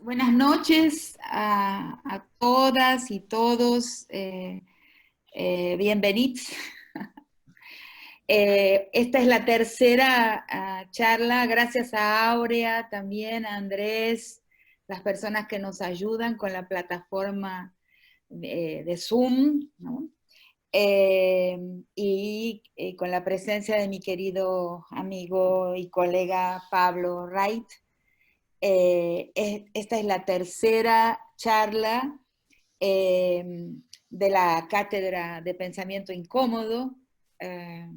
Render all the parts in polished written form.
Buenas noches a todas y todos. Bienvenidos. Esta es la tercera charla, gracias a Aurea, también a Andrés, las personas que nos ayudan con la plataforma de Zoom, ¿no? Y con la presencia de mi querido amigo y colega Pablo Wright. Esta es la tercera charla eh, de la Cátedra de Pensamiento Incómodo. eh,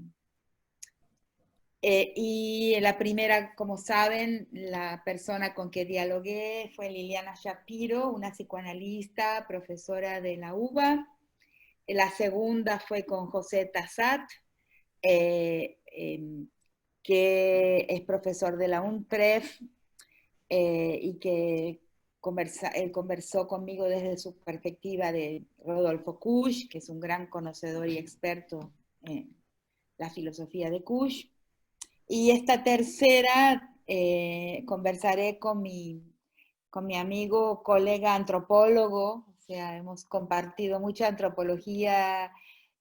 y la primera, como saben, la persona con que dialogué fue Liliana Shapiro, una psicoanalista, profesora de la UBA. La segunda fue con José Tassat, eh, eh, que es profesor de la UNPREF y que él conversó conmigo desde su perspectiva de Rodolfo Kusch, que es un gran conocedor y experto en la filosofía de Kusch. Y esta tercera conversaré con mi amigo, colega antropólogo, o sea, hemos compartido mucha antropología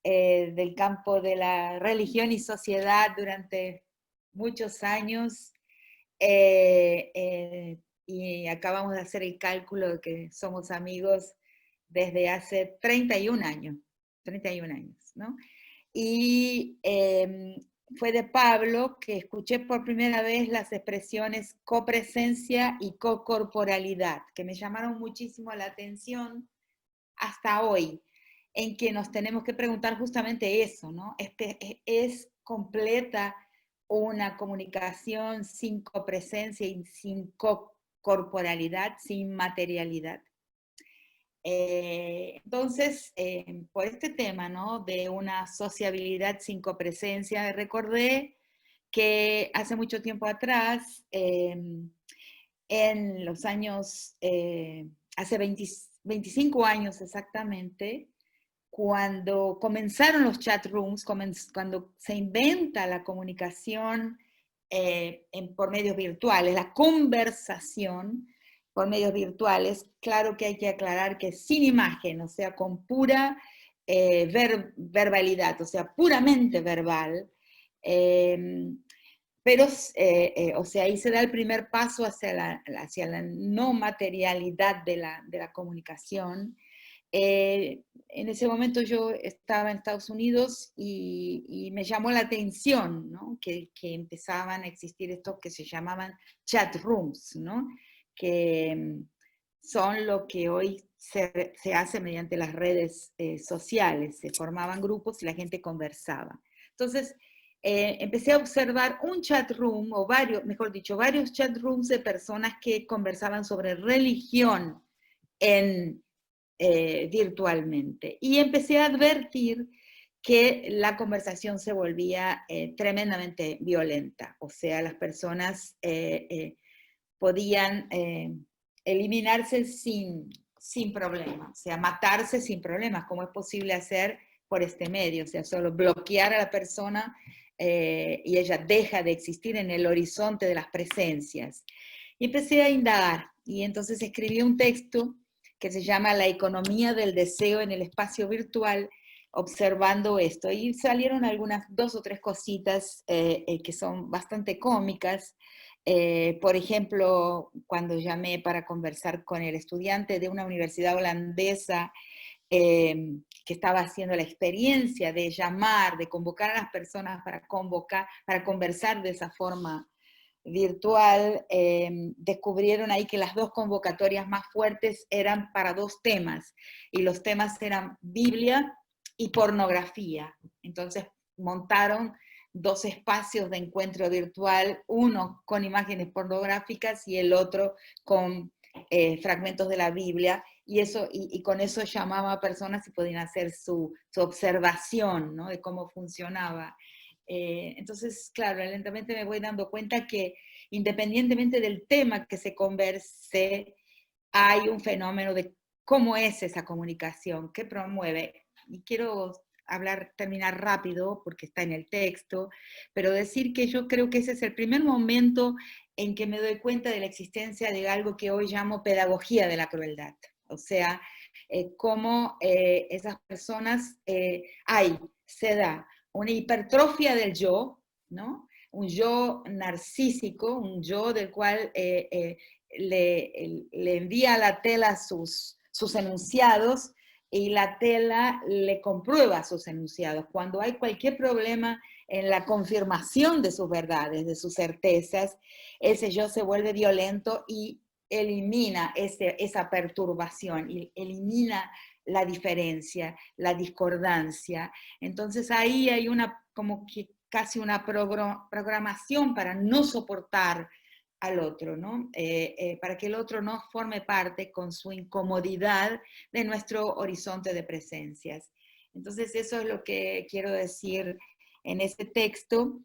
del campo de la religión y sociedad durante muchos años. Y acabamos de hacer el cálculo de que somos amigos desde hace 31 años, ¿no? Y fue de Pablo que escuché por primera vez las expresiones copresencia y cocorporalidad, que me llamaron muchísimo la atención hasta hoy, en que nos tenemos que preguntar justamente eso, ¿no? ¿Es completa una comunicación sin copresencia y sin corporalidad, sin materialidad? Entonces, por este tema, ¿no? De una sociabilidad sin copresencia, recordé que hace mucho tiempo atrás, en los años, hace 25 años exactamente, cuando comenzaron los chat rooms, cuando se inventa la comunicación por medios virtuales, la conversación por medios virtuales, claro que hay que aclarar que sin imagen, o sea, con pura verbalidad, o sea, puramente verbal, eh, pero, o sea, ahí se da el primer paso hacia la no materialidad de la comunicación. En ese momento yo estaba en Estados Unidos y me llamó la atención, ¿no? Que empezaban a existir estos que se llamaban chat rooms, ¿no? Que son lo que hoy se hace mediante las redes sociales. Se formaban grupos y la gente conversaba. Entonces, empecé a observar un chat room, o varios, mejor dicho, varios chat rooms de personas que conversaban sobre religión en virtualmente. Y empecé a advertir que la conversación se volvía tremendamente violenta, o sea, las personas podían eliminarse sin problema, o sea, matarse sin problemas, como es posible hacer por este medio, o sea, solo bloquear a la persona y ella deja de existir en el horizonte de las presencias. Y empecé a indagar, y entonces escribí un texto que se llama La economía del deseo en el espacio virtual, observando esto. Y salieron algunas 2 o 3 cositas que son bastante cómicas. Por ejemplo, cuando llamé para conversar con el estudiante de una universidad holandesa que estaba haciendo la experiencia de llamar, de convocar a las personas para conversar de esa forma virtual, descubrieron ahí que las 2 convocatorias más fuertes eran para 2 temas, y los temas eran Biblia y pornografía. Entonces montaron 2 espacios de encuentro virtual, uno con imágenes pornográficas y el otro con fragmentos de la Biblia, y con eso llamaba a personas y podían hacer su observación, ¿no? De cómo funcionaba. Entonces, claro, lentamente me voy dando cuenta que independientemente del tema que se converse, hay un fenómeno de cómo es esa comunicación, qué promueve. Y quiero terminar rápido porque está en el texto, pero decir que yo creo que ese es el primer momento en que me doy cuenta de la existencia de algo que hoy llamo pedagogía de la crueldad. O sea, cómo esas personas, se da una hipertrofia del yo, ¿no? Un yo narcísico, un yo del cual le envía a la tela sus enunciados, y la tela le comprueba sus enunciados. Cuando hay cualquier problema en la confirmación de sus verdades, de sus certezas, ese yo se vuelve violento y elimina esa perturbación, y elimina la diferencia, la discordancia. Entonces ahí hay como que casi una programación para no soportar al otro, ¿no? Para que el otro no forme parte con su incomodidad de nuestro horizonte de presencias. Entonces eso es lo que quiero decir en este texto.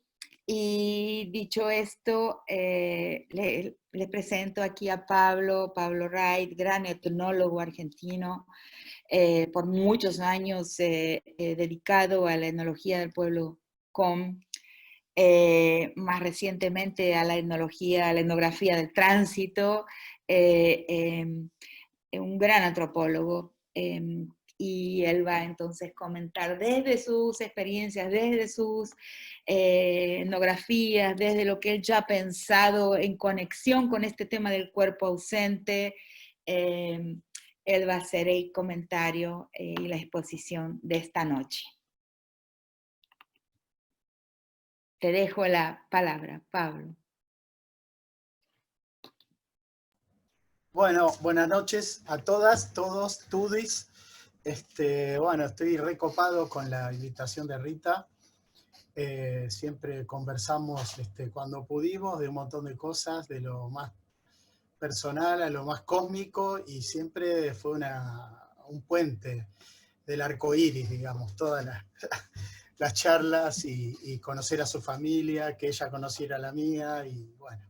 Y dicho esto, le presento aquí a Pablo Wright, gran etnólogo argentino, por muchos años dedicado a la etnología del pueblo Com, más recientemente a la etnología, a la etnografía del tránsito, un gran antropólogo, y él va entonces a comentar desde sus experiencias, desde sus etnografías, desde lo que él ya ha pensado en conexión con este tema del cuerpo ausente. Él va a hacer el comentario y la exposición de esta noche. Te dejo la palabra, Pablo. Bueno, buenas noches a todas, todos, tudis. Bueno, estoy recopado con la invitación de Rita. Siempre conversamos cuando pudimos de un montón de cosas, de lo más personal a lo más cósmico, y siempre fue un puente del arco iris, digamos, todas las charlas y conocer a su familia, que ella conociera la mía, y bueno.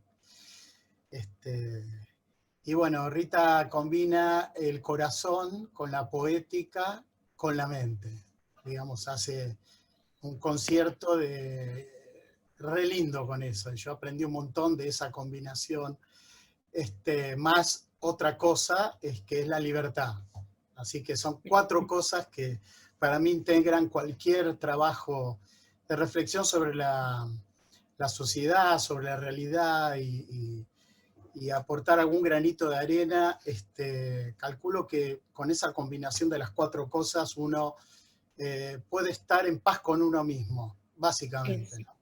Y bueno, Rita combina el corazón con la poética, con la mente. Digamos, hace un concierto re lindo con eso. Yo aprendí un montón de esa combinación. Más otra cosa que es la libertad. Así que son 4 cosas que para mí integran cualquier trabajo de reflexión sobre la sociedad, sobre la realidad, y aportar algún granito de arena. Calculo que con esa combinación de las 4 cosas uno puede estar en paz con uno mismo, básicamente, ¿no?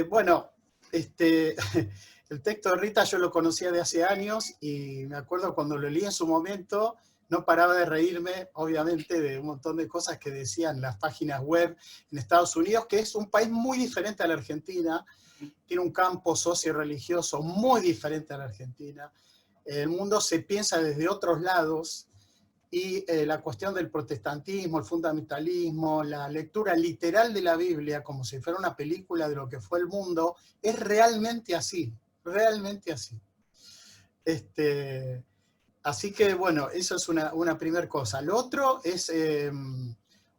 Bueno, el texto de Rita yo lo conocía de hace años, y me acuerdo cuando lo leí en su momento, no paraba de reírme, obviamente, de un montón de cosas que decían las páginas web en Estados Unidos, que es un país muy diferente a la Argentina, tiene un campo socio-religioso muy diferente a la Argentina. El mundo se piensa desde otros lados, y la cuestión del protestantismo, el fundamentalismo, la lectura literal de la Biblia como si fuera una película de lo que fue el mundo, es realmente así, realmente así. Así que bueno, eso es una primera cosa. Lo otro es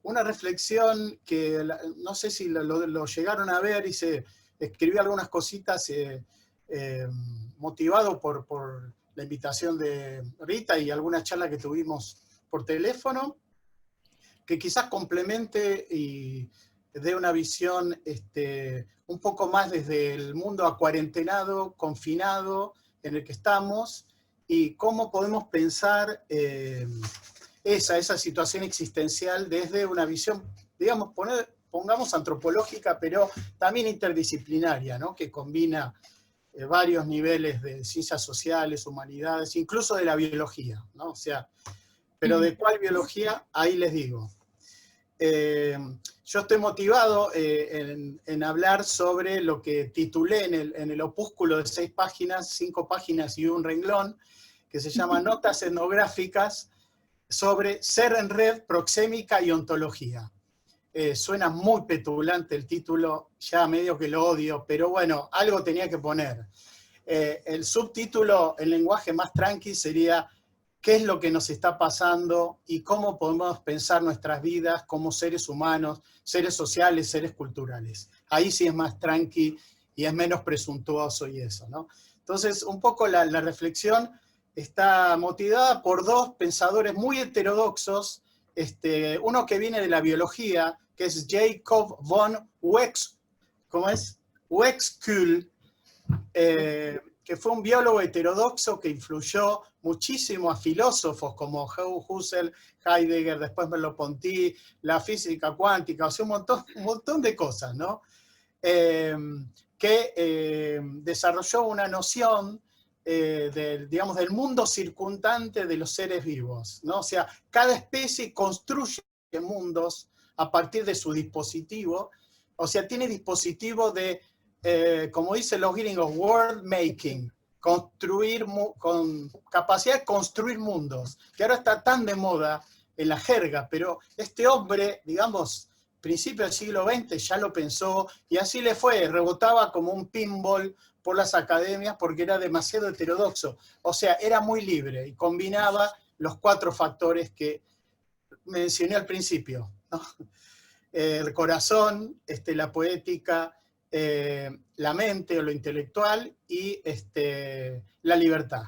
una reflexión que no sé si lo llegaron a ver, y se escribió algunas cositas motivado por la invitación de Rita y alguna charla que tuvimos por teléfono, que quizás complemente y dé una visión un poco más desde el mundo acuarentenado, confinado en el que estamos, y cómo podemos pensar esa situación existencial desde una visión, digamos, pongamos antropológica, pero también interdisciplinaria, ¿no? Que combina varios niveles de ciencias sociales, humanidades, incluso de la biología, ¿no? O sea, pero ¿de cuál biología? Ahí les digo. Yo estoy motivado en hablar sobre lo que titulé en el opúsculo de 6 páginas, 5 páginas y un renglón, que se llama Notas etnográficas sobre ser en red, proxémica y ontología. Suena muy petulante el título, ya medio que lo odio, pero bueno, algo tenía que poner. El subtítulo en lenguaje más tranqui sería qué es lo que nos está pasando y cómo podemos pensar nuestras vidas como seres humanos, seres sociales, seres culturales. Ahí sí es más tranqui y es menos presuntuoso y eso, ¿no? Entonces, un poco la reflexión está motivada por dos pensadores muy heterodoxos, uno que viene de la biología, que es Jacob von Uexküll, que fue un biólogo heterodoxo que influyó muchísimo a filósofos como Husserl, Heidegger, después Merleau-Ponty, la física cuántica, o sea, un montón de cosas, ¿no? Que desarrolló una noción digamos, del mundo circundante de los seres vivos, ¿no? O sea, cada especie construye mundos a partir de su dispositivo, o sea, tiene dispositivo de, como dicen los gringos, world making, construir, con capacidad de construir mundos, que ahora está tan de moda en la jerga, pero este hombre, digamos, principio del siglo XX ya lo pensó y así le fue, rebotaba como un pinball por las academias porque era demasiado heterodoxo, o sea, era muy libre y combinaba los 4 factores que mencioné al principio, ¿no? El corazón, la poética, la mente o lo intelectual y la libertad.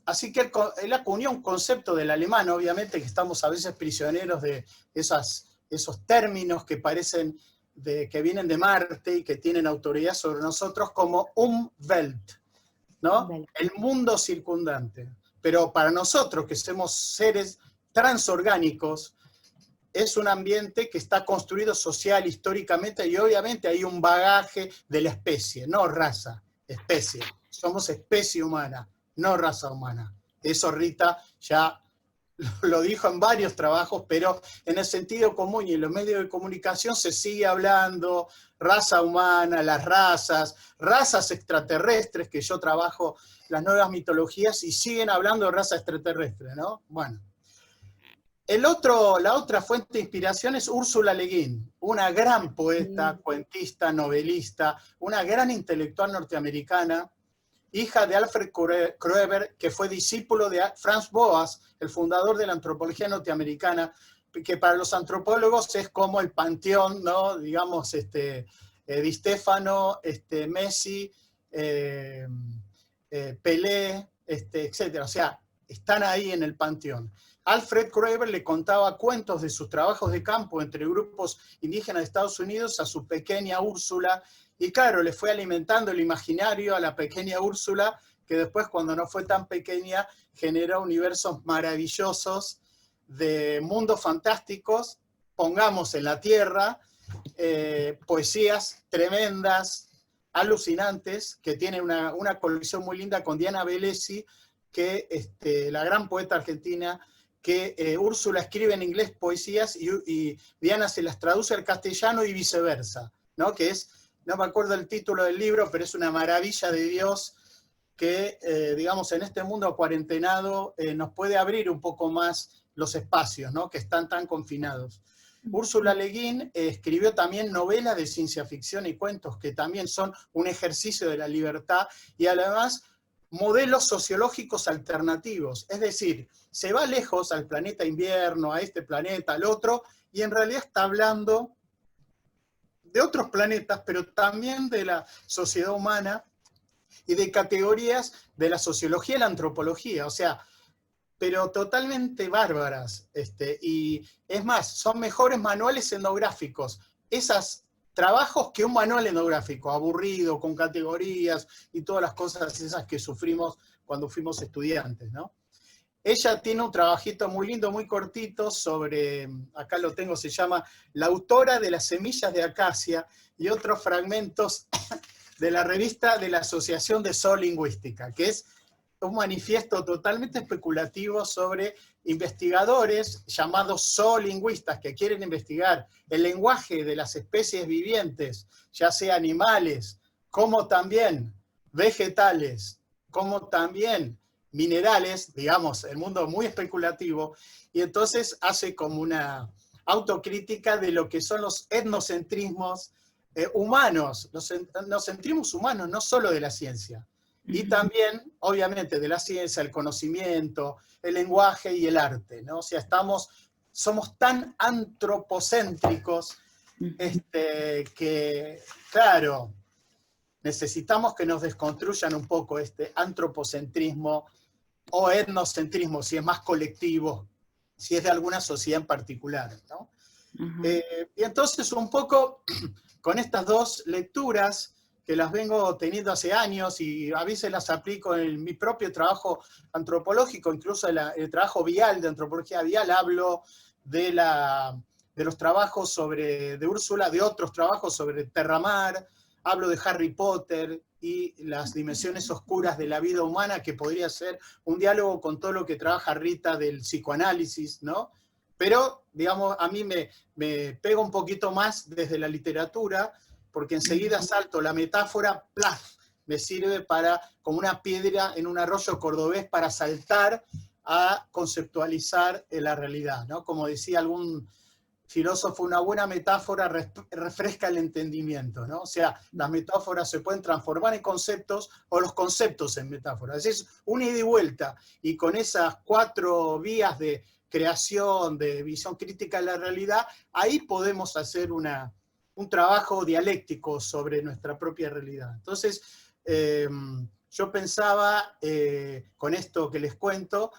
Así que él acuñó un concepto del alemán, obviamente que estamos a veces prisioneros de esos términos que parecen que vienen de Marte y que tienen autoridad sobre nosotros, como Umwelt, ¿no? El mundo circundante. Pero para nosotros, que somos seres transorgánicos, es un ambiente que está construido social, históricamente, y obviamente hay un bagaje de la especie, no raza, especie. Somos especie humana, no raza humana. Eso Rita ya lo dijo en varios trabajos, pero en el sentido común y en los medios de comunicación se sigue hablando raza humana, las razas extraterrestres, que yo trabajo las nuevas mitologías y siguen hablando de raza extraterrestre, ¿no? Bueno. La otra fuente de inspiración es Ursula Le Guin, una gran poeta, cuentista, novelista, una gran intelectual norteamericana, hija de Alfred Kroeber, que fue discípulo de Franz Boas, el fundador de la antropología norteamericana, que para los antropólogos es como el panteón, ¿no? Digamos, Di Stefano, Messi, Pelé, etc. O sea, están ahí en el panteón. Alfred Kroeber le contaba cuentos de sus trabajos de campo entre grupos indígenas de Estados Unidos a su pequeña Úrsula, y claro, le fue alimentando el imaginario a la pequeña Úrsula, que después, cuando no fue tan pequeña, generó universos maravillosos de mundos fantásticos, pongamos en la Tierra, poesías tremendas, alucinantes, que tiene una colección muy linda con Diana Velesi, que la gran poeta argentina, que Úrsula escribe en inglés poesías y Diana se las traduce al castellano y viceversa, ¿no? Que es, no me acuerdo el título del libro, pero es una maravilla de Dios que, digamos, en este mundo acuarentenado nos puede abrir un poco más los espacios, ¿no? Que están tan confinados. Ursula Le Guin escribió también novelas de ciencia ficción y cuentos que también son un ejercicio de la libertad y además modelos sociológicos alternativos, es decir, se va lejos al planeta invierno, a este planeta, al otro, y en realidad está hablando de otros planetas, pero también de la sociedad humana y de categorías de la sociología y la antropología, o sea, pero totalmente bárbaras, y es más, son mejores manuales etnográficos, esos trabajos que un manual etnográfico, aburrido, con categorías y todas las cosas esas que sufrimos cuando fuimos estudiantes, ¿no? Ella tiene un trabajito muy lindo, muy cortito, sobre, acá lo tengo, se llama La autora de las semillas de acacia, y otros fragmentos de la revista de la Asociación de Zoolingüística, que es un manifiesto totalmente especulativo sobre investigadores llamados zoolingüistas que quieren investigar el lenguaje de las especies vivientes, ya sea animales, como también vegetales, como también minerales, digamos, el mundo muy especulativo, y entonces hace como una autocrítica de lo que son los etnocentrismos humanos, los etnocentrismos humanos, no solo de la ciencia. Y también, obviamente, de la ciencia, el conocimiento, el lenguaje y el arte, ¿no? O sea, somos tan antropocéntricos que, claro, necesitamos que nos desconstruyan un poco este antropocentrismo o etnocentrismo, si es más colectivo, si es de alguna sociedad en particular, ¿no? Y entonces un poco con estas dos lecturas, que las vengo teniendo hace años y a veces las aplico en mi propio trabajo antropológico, incluso el trabajo vial, de antropología vial, hablo de los trabajos de Úrsula, de otros trabajos sobre Terramar, hablo de Harry Potter y las dimensiones oscuras de la vida humana, que podría ser un diálogo con todo lo que trabaja Rita del psicoanálisis, ¿no? Pero, digamos, a mí me pega un poquito más desde la literatura, porque enseguida salto la metáfora, ¡plaf!, me sirve como una piedra en un arroyo cordobés para saltar a conceptualizar la realidad, ¿no? Como decía algún filósofo, una buena metáfora refresca el entendimiento, ¿no? O sea, las metáforas se pueden transformar en conceptos o los conceptos en metáforas. Es una ida y vuelta, y con esas 4 vías de creación, de visión crítica de la realidad, ahí podemos hacer un trabajo dialéctico sobre nuestra propia realidad. Entonces, yo pensaba, con esto que les cuento,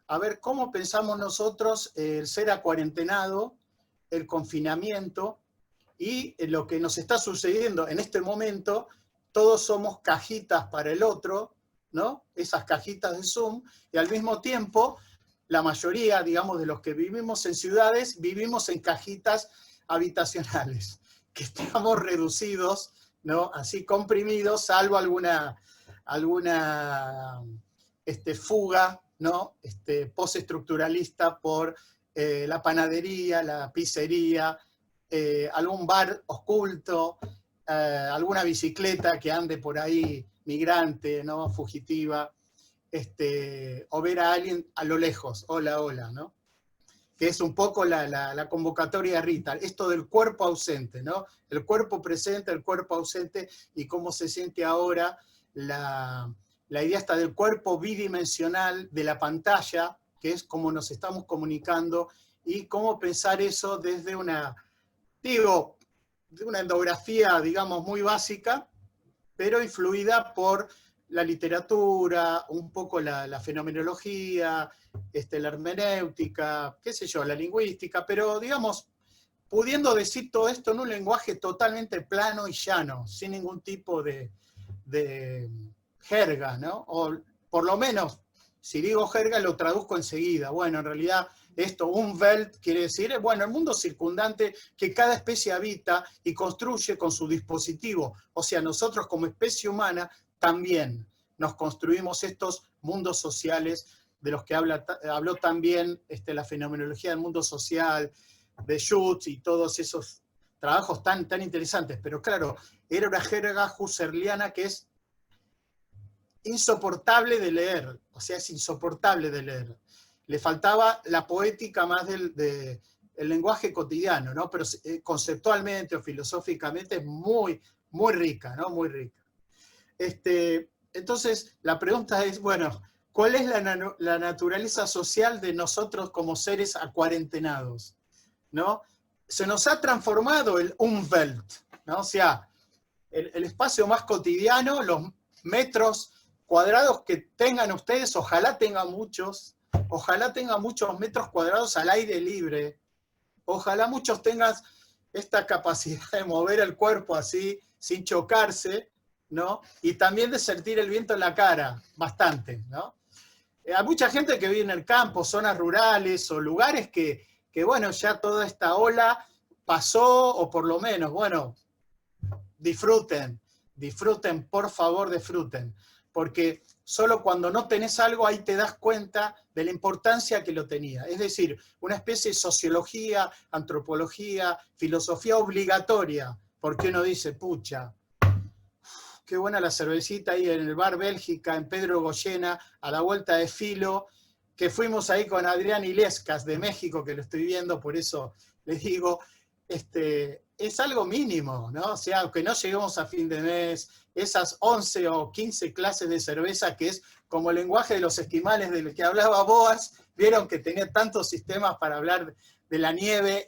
a ver cómo pensamos nosotros el ser acuarentenado, el confinamiento y lo que nos está sucediendo en este momento. Todos somos cajitas para el otro, ¿no? Esas cajitas de Zoom, y al mismo tiempo la mayoría, digamos, de los que vivimos en ciudades, vivimos en cajitas habitacionales, que estamos reducidos, ¿no? Así comprimidos, salvo alguna fuga, ¿no? Postestructuralista por la panadería, la pizzería, algún bar oculto, alguna bicicleta que ande por ahí migrante, ¿no? Fugitiva, o ver a alguien a lo lejos, hola, hola, ¿no? Que es un poco la convocatoria de Rita, esto del cuerpo ausente, ¿no? El cuerpo presente, el cuerpo ausente, y cómo se siente ahora la idea está del cuerpo bidimensional de la pantalla, que es como nos estamos comunicando, y cómo pensar eso desde de una endografía, digamos, muy básica, pero influida por la literatura, un poco la fenomenología, la hermenéutica, qué sé yo, la lingüística, pero, digamos, pudiendo decir todo esto en un lenguaje totalmente plano y llano, sin ningún tipo de jerga, ¿no? O por lo menos, si digo jerga, lo traduzco enseguida. Bueno, en realidad esto, Umwelt, quiere decir, bueno, el mundo circundante que cada especie habita y construye con su dispositivo. O sea, nosotros como especie humana también nos construimos estos mundos sociales de los que habló también la fenomenología del mundo social, de Schutz y todos esos trabajos tan interesantes. Pero claro, era una jerga husserliana que es insoportable de leer, o sea, es insoportable de leer. Le faltaba la poética más del lenguaje cotidiano, ¿no? Pero conceptualmente o filosóficamente es muy, muy rica, ¿no? Muy rica. Entonces, la pregunta es, bueno, ¿cuál es la naturaleza social de nosotros como seres acuarentenados? ¿No? Se nos ha transformado el Umwelt, ¿no? O sea, el espacio más cotidiano, los metros cuadrados que tengan ustedes, ojalá tengan muchos metros cuadrados al aire libre, ojalá muchos tengan esta capacidad de mover el cuerpo así, sin chocarse, ¿no? Y también de sentir el viento en la cara, bastante, ¿no? Hay mucha gente que vive en el campo, zonas rurales o lugares que bueno, ya toda esta ola pasó, o por lo menos, bueno, disfruten, por favor, disfruten, porque solo cuando no tenés algo ahí te das cuenta de la importancia que lo tenía. Es decir, una especie de sociología, antropología, filosofía obligatoria, porque uno dice, pucha, qué buena la cervecita ahí en el bar Bélgica, en Pedro Goyena, a la vuelta de Filo, que fuimos ahí con Adrián Ilescas de México, que lo estoy viendo, por eso les digo, es algo mínimo, ¿no? O sea, aunque no lleguemos a fin de mes, esas 11 o 15 clases de cerveza, que es como el lenguaje de los esquimales del que hablaba Boas, vieron que tenía tantos sistemas para hablar de la nieve,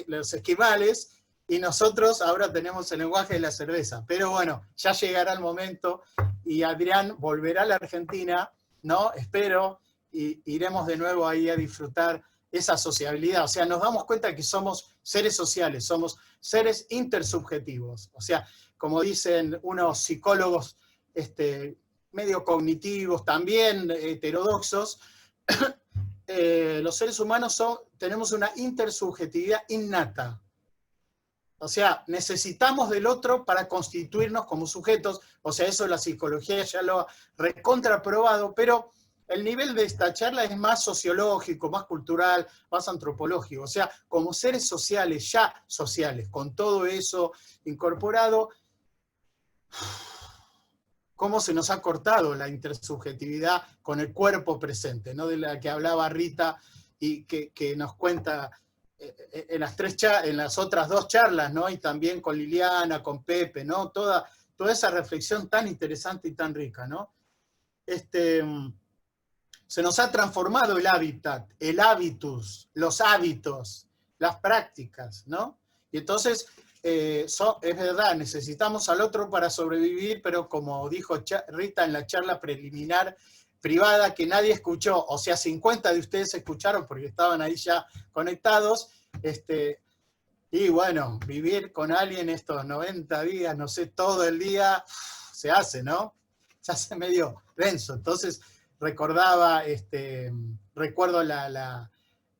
los esquimales, y nosotros ahora tenemos el lenguaje de la cerveza. Pero bueno, ya llegará el momento, y Adrián volverá a la Argentina, ¿no? Espero, y iremos de nuevo ahí a disfrutar esa sociabilidad. O sea, nos damos cuenta que somos seres sociales, somos seres intersubjetivos. O sea, como dicen unos psicólogos medio cognitivos, también heterodoxos, los seres humanos tenemos una intersubjetividad innata. O sea, necesitamos del otro para constituirnos como sujetos. O sea, eso la psicología ya lo ha recontraprobado, pero el nivel de esta charla es más sociológico, más cultural, más antropológico. O sea, como seres sociales, ya sociales, con todo eso incorporado, cómo se nos ha cortado la intersubjetividad con el cuerpo presente, ¿no? De la que hablaba Rita y que nos cuenta en las otras dos charlas, ¿no? Y también con Liliana, con Pepe, ¿no? Toda esa reflexión tan interesante y tan rica, ¿no? Se nos ha transformado el hábitat, el hábitus, los hábitos, las prácticas, ¿no? Y entonces, es verdad, necesitamos al otro para sobrevivir, pero como dijo Rita en la charla preliminar privada que nadie escuchó, o sea, 50 de ustedes escucharon porque estaban ahí ya conectados, y bueno, vivir con alguien estos 90 días, no sé, todo el día, se hace, ¿no? Se hace medio denso. Entonces, recuerdo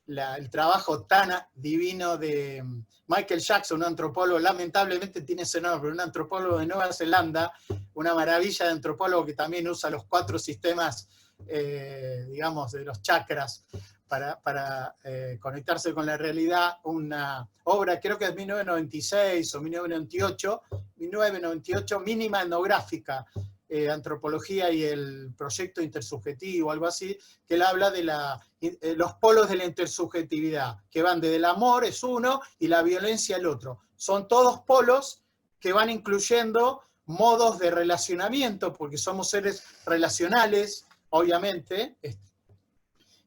el trabajo tan divino de Michael Jackson, un antropólogo, lamentablemente tiene ese nombre, un antropólogo de Nueva Zelanda, una maravilla de antropólogo que también usa los 4 sistemas, digamos, de los chakras para conectarse con la realidad. Una obra, creo que es 1996 o 1998, mínima etnográfica, antropología y el proyecto intersubjetivo, algo así, que él habla de los polos de la intersubjetividad, que van desde el amor, es uno, y la violencia el otro. Son todos polos que van incluyendo modos de relacionamiento, porque somos seres relacionales, obviamente,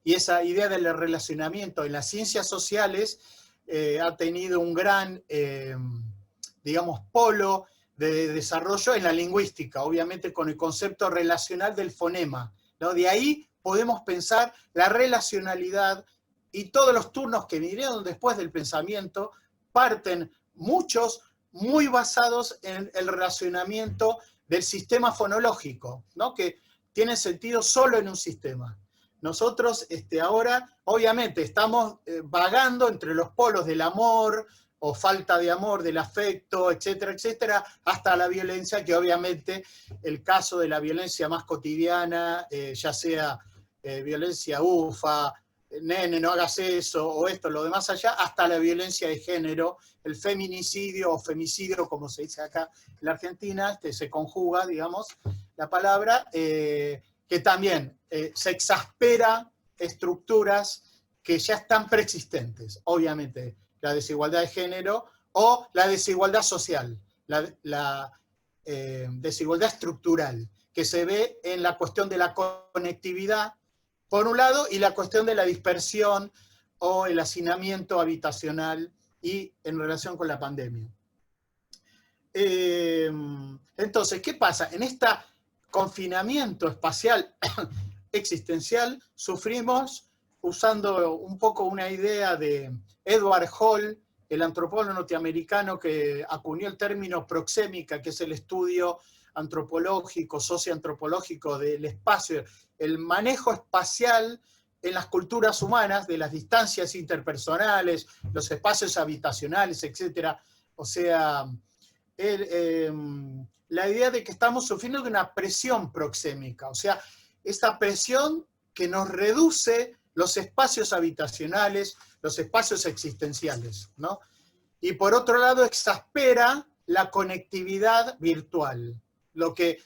y esa idea del relacionamiento en las ciencias sociales ha tenido un gran, digamos, polo de desarrollo en la lingüística, obviamente con el concepto relacional del fonema, ¿no? De ahí podemos pensar la relacionalidad, y todos los turnos que vinieron después del pensamiento parten muchos muy basados en el relacionamiento del sistema fonológico, ¿no? Que tiene sentido solo en un sistema. Nosotros ahora, obviamente, estamos vagando entre los polos del amor, o falta de amor, del afecto, etcétera, etcétera, hasta la violencia, que obviamente el caso de la violencia más cotidiana, ya sea violencia ufa, nene, no hagas eso, o esto, lo demás allá, hasta la violencia de género, el feminicidio o femicidio, como se dice acá en la Argentina, se conjuga, digamos, la palabra, que también se exaspera estructuras que ya están preexistentes, obviamente, la desigualdad de género o la desigualdad social, la desigualdad estructural, que se ve en la cuestión de la conectividad, por un lado, y la cuestión de la dispersión o el hacinamiento habitacional y en relación con la pandemia. Entonces, ¿qué pasa? En este confinamiento espacial existencial sufrimos, usando un poco una idea de Edward Hall, el antropólogo norteamericano que acuñó el término proxémica, que es el estudio antropológico, socioantropológico del espacio, el manejo espacial en las culturas humanas, de las distancias interpersonales, los espacios habitacionales, etc. O sea, la idea de que estamos sufriendo de una presión proxémica, o sea, esta presión que nos reduce los espacios habitacionales, los espacios existenciales, ¿no? Y por otro lado exaspera la conectividad virtual, lo que,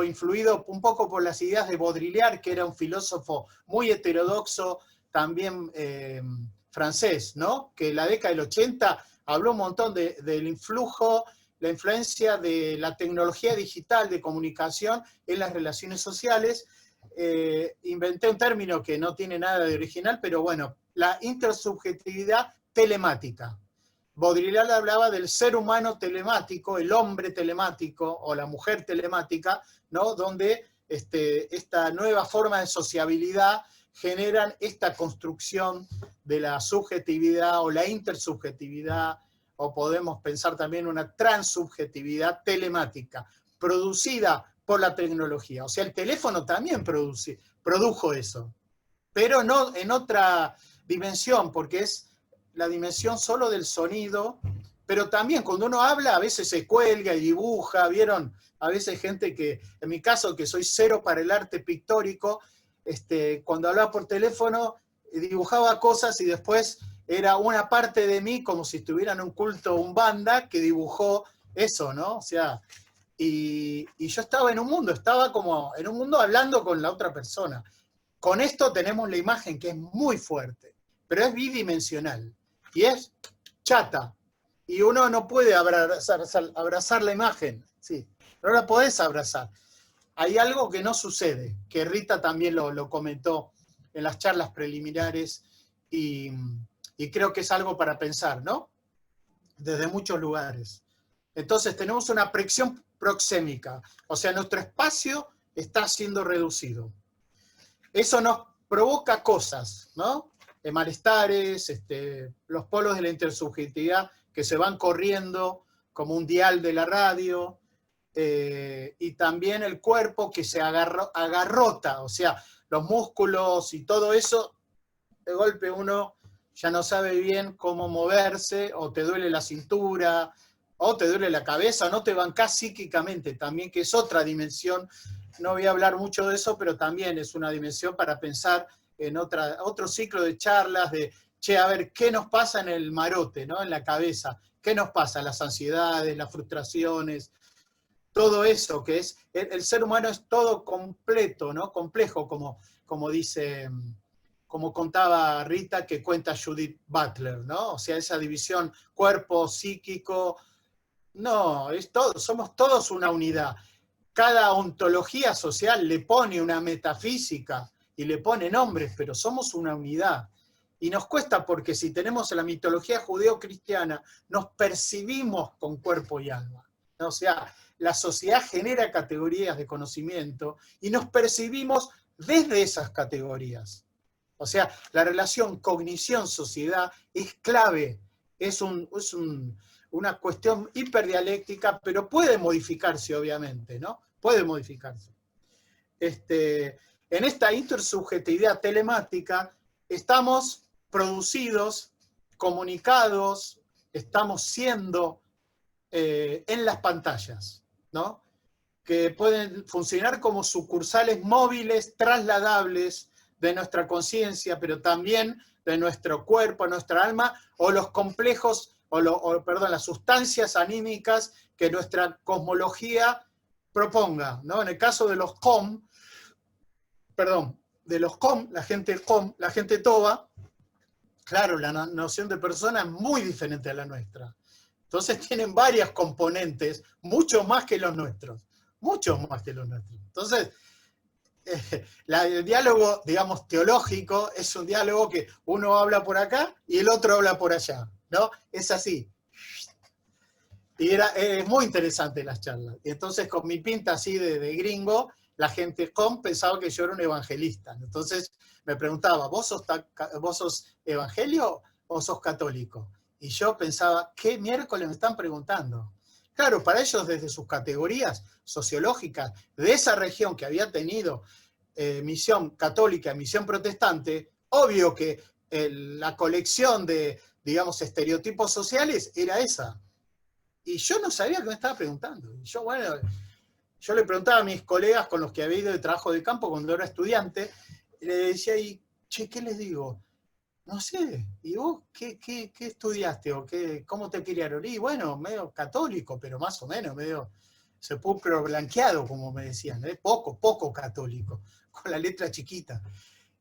influido un poco por las ideas de Baudrillard, que era un filósofo muy heterodoxo, también francés, ¿no? Que en la década del 80 habló un montón del influjo, la influencia de la tecnología digital de comunicación en las relaciones sociales. Inventé un término que no tiene nada de original, pero bueno, la intersubjetividad telemática. Baudrillard hablaba del ser humano telemático, el hombre telemático o la mujer telemática, ¿no? Donde esta nueva forma de sociabilidad generan esta construcción de la subjetividad o la intersubjetividad, o podemos pensar también una transubjetividad telemática, producida por la tecnología. O sea, el teléfono también produjo eso, pero no en otra dimensión, porque es la dimensión solo del sonido, pero también cuando uno habla a veces se cuelga y dibuja, ¿vieron? A veces hay gente que, en mi caso, que soy cero para el arte pictórico, cuando hablaba por teléfono dibujaba cosas y después era una parte de mí como si estuviera en un culto umbanda que dibujó eso, ¿no? O sea, y yo estaba en un mundo, estaba como en un mundo hablando con la otra persona. Con esto tenemos la imagen que es muy fuerte, pero es bidimensional y es chata. Y uno no puede abrazar la imagen, sí, no la podés abrazar. Hay algo que no sucede, que Rita también lo comentó en las charlas preliminares y creo que es algo para pensar, ¿no? Desde muchos lugares. Entonces tenemos una presión proxémica, o sea, nuestro espacio está siendo reducido. Eso nos provoca cosas, ¿no? Malestares, los polos de la intersubjetividad que se van corriendo como un dial de la radio, y también el cuerpo que se agarrota, o sea, los músculos y todo eso, de golpe uno ya no sabe bien cómo moverse, o te duele la cintura, o te duele la cabeza, o no te bancás psíquicamente también, que es otra dimensión. No voy a hablar mucho de eso, pero también es una dimensión para pensar en otro ciclo de charlas de, che, a ver, ¿qué nos pasa en el marote, ¿no? En la cabeza? ¿Qué nos pasa? Las ansiedades, las frustraciones, todo eso que es, el ser humano es todo completo, ¿no? Complejo, como dice, como contaba Rita, que cuenta Judith Butler, ¿no? O sea, esa división cuerpo, psíquico, no, es todo, somos todos una unidad. Cada ontología social le pone una metafísica y le pone nombres, pero somos una unidad. Y nos cuesta porque si tenemos la mitología judeo-cristiana, nos percibimos con cuerpo y alma, ¿no? O sea, la sociedad genera categorías de conocimiento y nos percibimos desde esas categorías. O sea, la relación cognición-sociedad es clave, es una cuestión hiperdialéctica, pero puede modificarse, obviamente, ¿no? Puede modificarse. En esta intersubjetividad telemática estamos producidos, comunicados, estamos siendo en las pantallas, ¿no? Que pueden funcionar como sucursales móviles, trasladables de nuestra conciencia, pero también de nuestro cuerpo, nuestra alma, o los complejos, las sustancias anímicas que nuestra cosmología proponga, ¿no? En el caso de los COM, la gente TOBA, claro, la noción de persona es muy diferente a la nuestra. Entonces tienen varias componentes, mucho más que los nuestros. Mucho más que los nuestros. Entonces, el diálogo, digamos, teológico es un diálogo que uno habla por acá y el otro habla por allá, ¿no? Es así. Y es muy interesante las charlas. Y entonces, con mi pinta así de gringo, la gente pensaba que yo era un evangelista. Entonces me preguntaba, ¿vos sos evangelio o sos católico? Y yo pensaba, ¿qué miércoles me están preguntando? Claro, para ellos desde sus categorías sociológicas, de esa región que había tenido misión católica, misión protestante, obvio que la colección de, digamos, estereotipos sociales era esa. Y yo no sabía qué me estaba preguntando. Y yo, bueno, yo le preguntaba a mis colegas con los que había ido de trabajo de campo cuando era estudiante, y le decía, che, ¿qué les digo? No sé, ¿y vos qué estudiaste o cómo te criaron? Y bueno, medio católico, pero más o menos, medio sepulcro blanqueado, como me decían, poco católico, con la letra chiquita.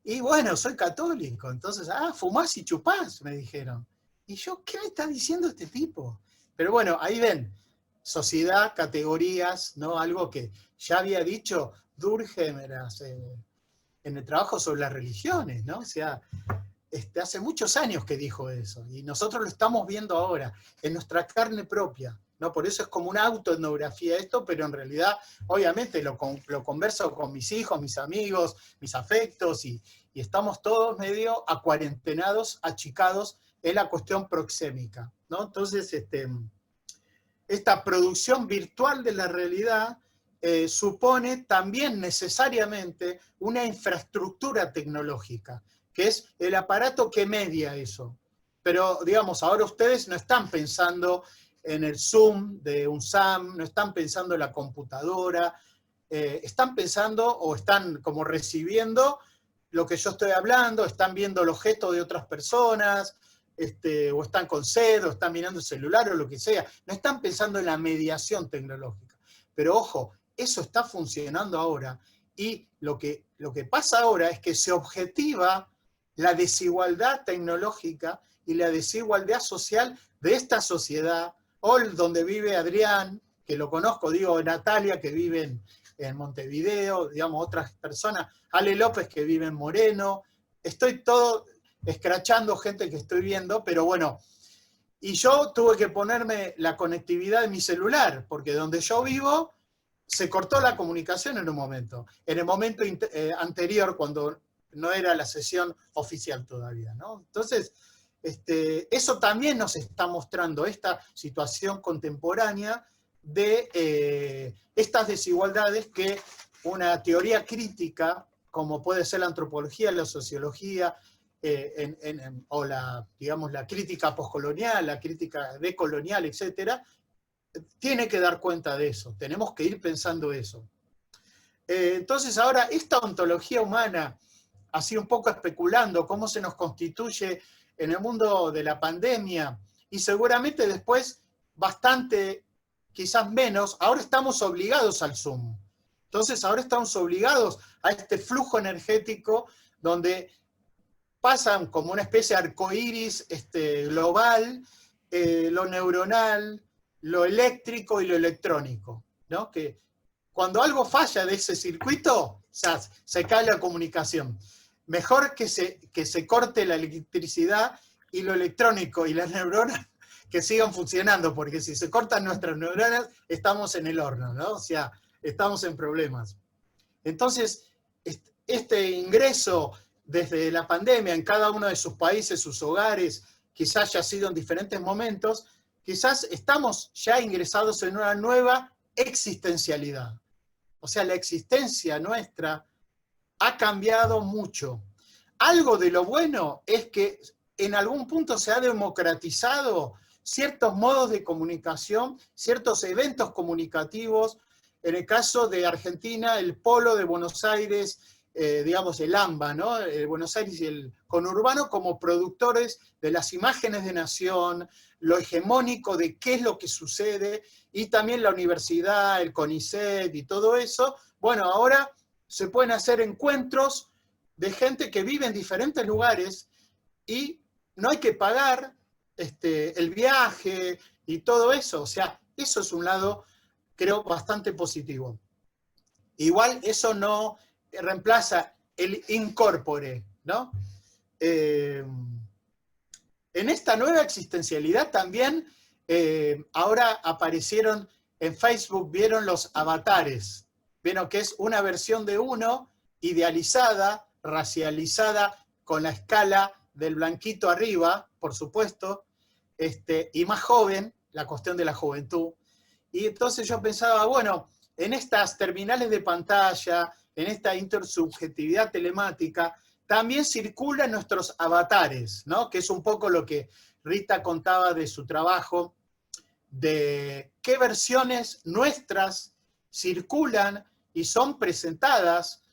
Y bueno, soy católico, entonces, fumás y chupás, me dijeron. Y yo, ¿qué me está diciendo este tipo? Pero bueno, ahí ven, sociedad, categorías, ¿no? Algo que ya había dicho Durkheim en el trabajo sobre las religiones, ¿no? O sea, hace muchos años que dijo eso, y nosotros lo estamos viendo ahora, en nuestra carne propia, ¿no? Por eso es como una autoetnografía esto, pero en realidad, obviamente, lo converso con mis hijos, mis amigos, mis afectos, y estamos todos medio acuarentenados, achicados en la cuestión proxémica, ¿no? Entonces, esta producción virtual de la realidad supone también necesariamente una infraestructura tecnológica, que es el aparato que media eso. Pero, digamos, ahora ustedes no están pensando en el Zoom de un SAM, no están pensando en la computadora, están pensando o están como recibiendo lo que yo estoy hablando, están viendo los gestos de otras personas, o están con sed, o están mirando el celular, o lo que sea. No están pensando en la mediación tecnológica. Pero ojo, eso está funcionando ahora, y lo que pasa ahora es que se objetiva la desigualdad tecnológica y la desigualdad social de esta sociedad, o donde vive Adrián, que lo conozco, digo, Natalia, que vive en Montevideo, digamos, otras personas, Ale López, que vive en Moreno, estoy todo escrachando gente que estoy viendo, pero bueno, y yo tuve que ponerme la conectividad de mi celular, porque donde yo vivo se cortó la comunicación en un momento. En el momento anterior, cuando no era la sesión oficial todavía, ¿no? Entonces, eso también nos está mostrando esta situación contemporánea de estas desigualdades que una teoría crítica, como puede ser la antropología, la sociología, o digamos, la crítica postcolonial, la crítica decolonial, etcétera, tiene que dar cuenta de eso, tenemos que ir pensando eso. Entonces ahora, esta ontología humana, así un poco especulando cómo se nos constituye en el mundo de la pandemia, y seguramente después bastante, quizás menos, ahora estamos obligados al Zoom. Entonces ahora estamos obligados a este flujo energético donde pasan como una especie de arcoíris global, lo neuronal, lo eléctrico y lo electrónico, ¿no? Que cuando algo falla de ese circuito, se cae la comunicación. Mejor que se corte la electricidad y lo electrónico y las neuronas que sigan funcionando, porque si se cortan nuestras neuronas, estamos en el horno, ¿no? O sea, estamos en problemas. Entonces, este ingreso desde la pandemia en cada uno de sus países, sus hogares, quizás haya sido en diferentes momentos, quizás estamos ya ingresados en una nueva existencialidad. O sea, la existencia nuestra ha cambiado mucho. Algo de lo bueno es que en algún punto se ha democratizado ciertos modos de comunicación, ciertos eventos comunicativos. En el caso de Argentina, el polo de Buenos Aires, digamos el AMBA, ¿no? El Buenos Aires y el conurbano como productores de las imágenes de nación, lo hegemónico de qué es lo que sucede, y también la universidad, el CONICET y todo eso. Bueno, ahora se pueden hacer encuentros de gente que vive en diferentes lugares y no hay que pagar el viaje y todo eso. O sea, eso es un lado, creo, bastante positivo. Igual eso no reemplaza el incorpore, ¿no? En esta nueva existencialidad también, ahora aparecieron en Facebook, vieron los avatares, vieron que es una versión de uno idealizada, racializada, con la escala del blanquito arriba, por supuesto, y más joven, la cuestión de la juventud. Y entonces yo pensaba, bueno, en estas terminales de pantalla, en esta intersubjetividad telemática, también circulan nuestros avatares, ¿no? Que es un poco lo que Rita contaba de su trabajo, de qué versiones nuestras circulan y son presentadas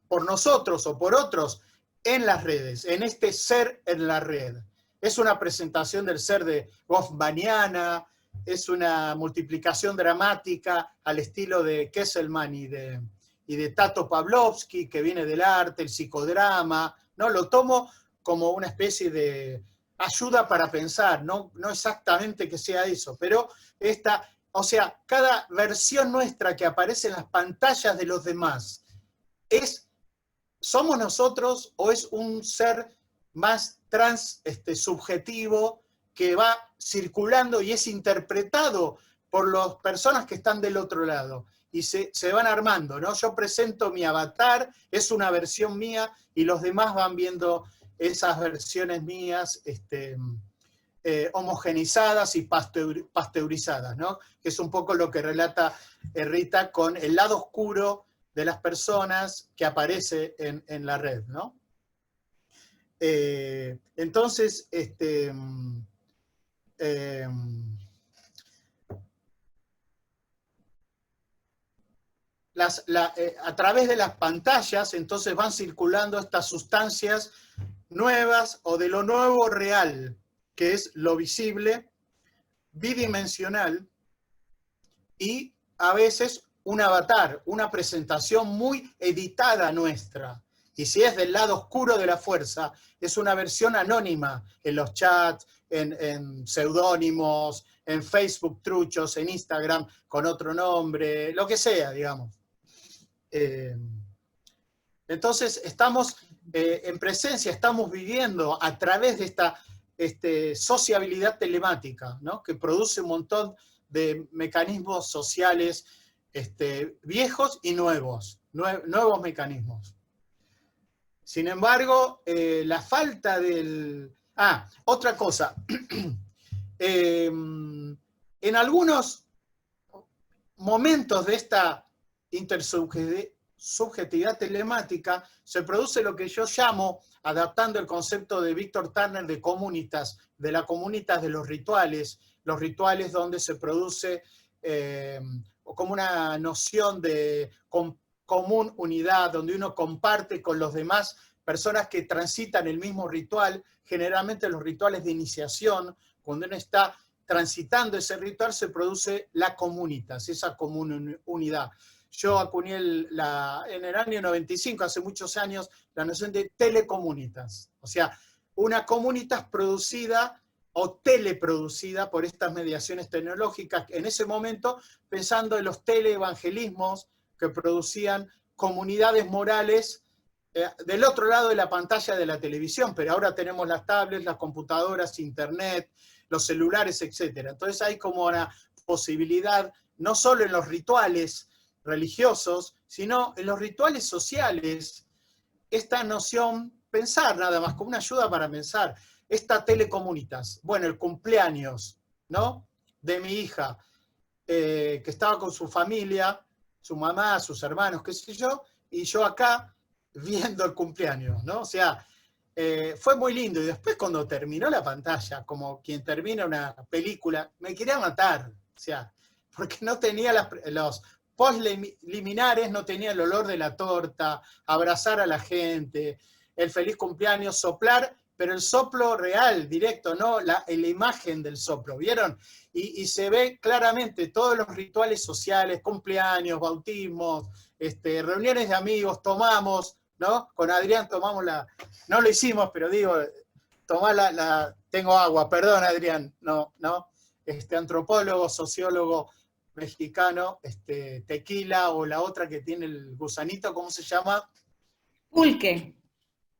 por nosotros o por otros en las redes, en este ser en la red. Es una presentación del ser de Goffmaniana, es una multiplicación dramática al estilo de Kesselman y de Tato Pavlovsky, que viene del arte, el psicodrama, ¿no? Lo tomo como una especie de ayuda para pensar, no exactamente que sea eso, pero o sea, cada versión nuestra que aparece en las pantallas de los demás, ¿somos nosotros o es un ser más subjetivo que va circulando y es interpretado por las personas que están del otro lado? Y se van armando, ¿no? Yo presento mi avatar, es una versión mía, y los demás van viendo esas versiones mías homogenizadas y pasteurizadas, ¿no? Que es un poco lo que relata Rita con el lado oscuro de las personas que aparece en la red, ¿no? Entonces, a través de las pantallas, entonces van circulando estas sustancias nuevas o de lo nuevo real, que es lo visible, bidimensional, y a veces un avatar, una presentación muy editada nuestra. Y si es del lado oscuro de la fuerza, es una versión anónima en los chats, en seudónimos, en Facebook truchos, en Instagram con otro nombre, lo que sea, digamos. Entonces estamos en presencia, estamos viviendo a través de esta sociabilidad telemática, ¿no? Que produce un montón de mecanismos sociales viejos y nuevos mecanismos. Sin embargo, la falta del... otra cosa. En algunos momentos de esta intersubjetividad telemática se produce lo que yo llamo, adaptando el concepto de Víctor Turner de comunitas, de la comunitas de los rituales donde se produce como una noción de común unidad, donde uno comparte con los demás personas que transitan el mismo ritual, generalmente los rituales de iniciación, cuando uno está transitando ese ritual se produce la comunitas, esa común unidad. Yo acuñé en el año 95, hace muchos años, la noción de telecomunitas, o sea, una comunitas producida o teleproducida por estas mediaciones tecnológicas, en ese momento pensando en los teleevangelismos que producían comunidades morales del otro lado de la pantalla de la televisión, pero ahora tenemos las tablets, las computadoras, internet, los celulares, etc. Entonces hay como una posibilidad, no solo en los rituales religiosos, sino en los rituales sociales, esta noción, pensar nada más, como una ayuda para pensar, esta telecomunitas, bueno, el cumpleaños, ¿no? De mi hija, que estaba con su familia, su mamá, sus hermanos, qué sé yo, y yo acá viendo el cumpleaños, ¿no? O sea, fue muy lindo, y después cuando terminó la pantalla, como quien termina una película, me quería matar, o sea, porque no tenía los postliminares, no tenía el olor de la torta, abrazar a la gente, el feliz cumpleaños, soplar, pero el soplo real, directo, no la imagen del soplo, ¿vieron? Y se ve claramente todos los rituales sociales, cumpleaños, bautismos, reuniones de amigos, tomamos, ¿no? Con Adrián tomamos no lo hicimos, pero digo, tomá tengo agua, perdón Adrián, no, antropólogo, sociólogo mexicano, tequila, o la otra que tiene el gusanito, ¿cómo se llama? Pulque.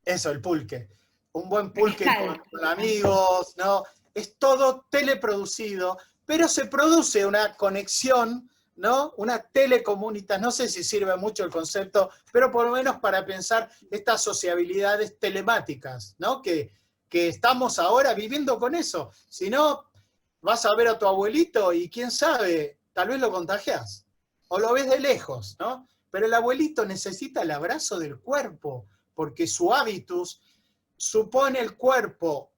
Eso, el pulque. Un buen pulque con amigos, ¿no? Es todo teleproducido, pero se produce una conexión, ¿no? Una telecomunitas, no sé si sirve mucho el concepto, pero por lo menos para pensar estas sociabilidades telemáticas, ¿no? Que estamos ahora viviendo con eso. Si no, vas a ver a tu abuelito y quién sabe, tal vez lo contagias, o lo ves de lejos, ¿no? Pero el abuelito necesita el abrazo del cuerpo, porque su hábitus supone el cuerpo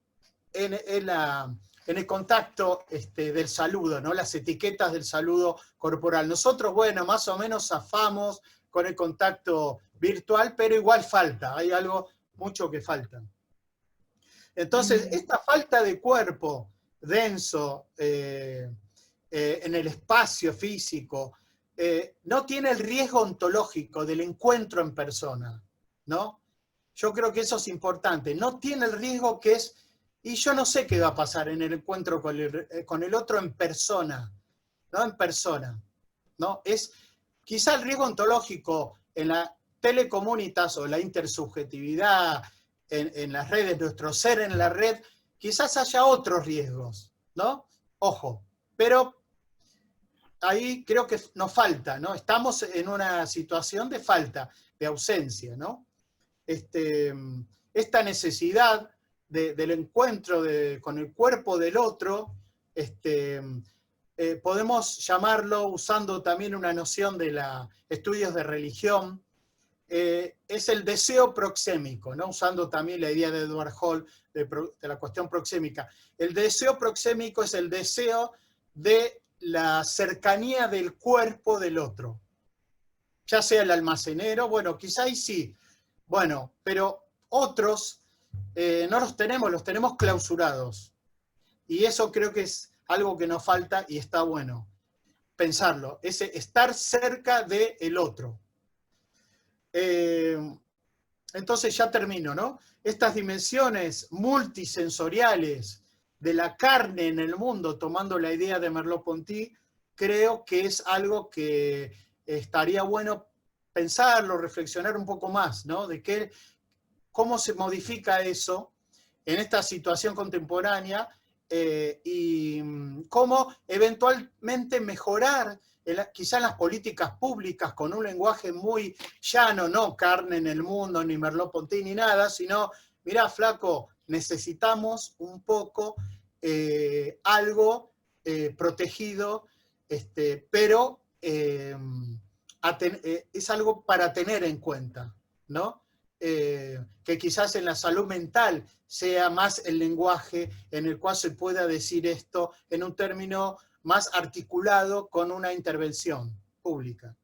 en el contacto del saludo, ¿no? Las etiquetas del saludo corporal. Nosotros, bueno, más o menos zafamos con el contacto virtual, pero igual falta, hay algo mucho que falta. Entonces, esta falta de cuerpo denso en el espacio físico no tiene el riesgo ontológico del encuentro en persona, ¿no? yo creo que eso es importante. No tiene el riesgo que es, y yo no sé qué va a pasar en el encuentro con el otro en persona, ¿no? En persona, ¿no? Es quizá el riesgo ontológico en la telecomunitas o la intersubjetividad en las redes, nuestro ser en la red, quizás haya otros riesgos, ¿no? Ojo, pero ahí creo que nos falta, ¿no? Estamos en una situación de falta, de ausencia, ¿no? Esta necesidad del encuentro con el cuerpo del otro, podemos llamarlo, usando también una noción de estudios de religión, es el deseo proxémico, ¿no? Usando también la idea de Edward Hall de la cuestión proxémica. El deseo proxémico es el deseo de la cercanía del cuerpo del otro, ya sea el almacenero, bueno, quizá ahí sí, bueno, pero otros no los tenemos clausurados. Y eso creo que es algo que nos falta y está bueno pensarlo, ese estar cerca del otro. Entonces ya termino, ¿no? Estas dimensiones multisensoriales de la carne en el mundo, tomando la idea de Merleau-Ponty, creo que es algo que estaría bueno pensarlo, reflexionar un poco más, ¿no? De cómo se modifica eso en esta situación contemporánea y cómo eventualmente mejorar quizás las políticas públicas con un lenguaje muy llano, no carne en el mundo, ni Merleau-Ponty, ni nada, sino, mirá, flaco, necesitamos un poco algo protegido, pero es algo para tener en cuenta, ¿no? Que quizás en la salud mental sea más el lenguaje en el cual se pueda decir esto en un término más articulado con una intervención pública.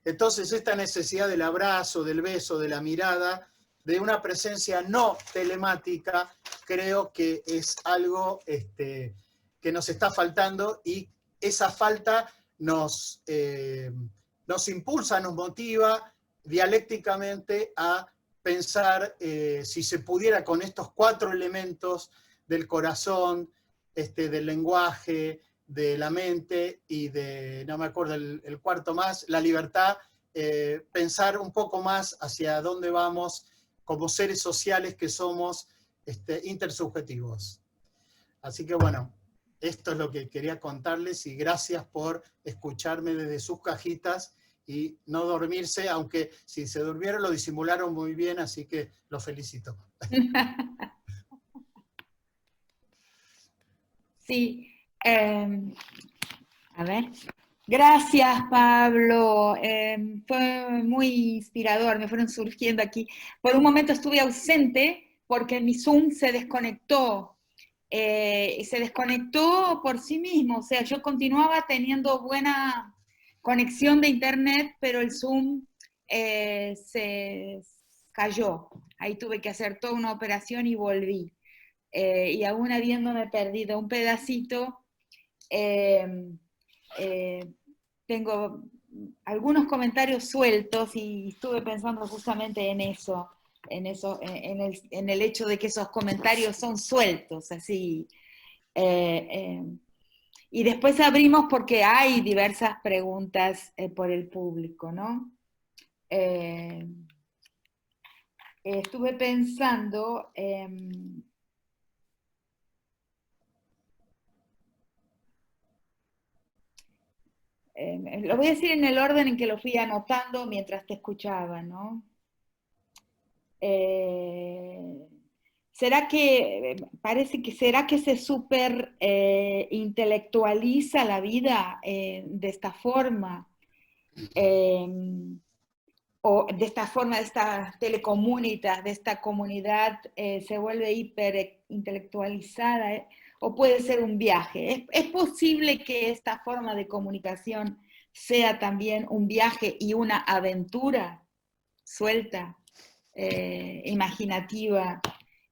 Entonces, esta necesidad del abrazo, del beso, de la mirada, de una presencia no telemática, creo que es algo que nos está faltando y esa falta nos impulsa, nos motiva dialécticamente a pensar si se pudiera con estos 4 elementos del corazón, del lenguaje, de la mente y no me acuerdo el cuarto más, la libertad, pensar un poco más hacia dónde vamos como seres sociales que somos intersubjetivos. Así que bueno, esto es lo que quería contarles y gracias por escucharme desde sus cajitas y no dormirse, aunque si se durmieron lo disimularon muy bien, así que los felicito. Sí, a ver. Gracias, Pablo. Fue muy inspirador, me fueron surgiendo aquí. Por un momento estuve ausente porque mi Zoom se desconectó. Y se desconectó por sí mismo, o sea, yo continuaba teniendo buena conexión de internet, pero el Zoom se cayó. Ahí tuve que hacer toda una operación y volví. Y aún habiéndome perdido un pedacito, eh, eh, tengo algunos comentarios sueltos y estuve pensando justamente en eso, en el hecho de que esos comentarios son sueltos, así. Eh, eh, y después abrimos porque hay diversas preguntas por el público, ¿no? Eh, estuve pensando, lo voy a decir en el orden en que lo fui anotando mientras te escuchaba, ¿no? ¿Será que, será que se súper intelectualiza la vida de esta forma? O de esta forma, de esta telecomunidad, de esta comunidad, se vuelve hiper intelectualizada, o puede ser un viaje. ¿Es posible que esta forma de comunicación sea también un viaje y una aventura suelta, imaginativa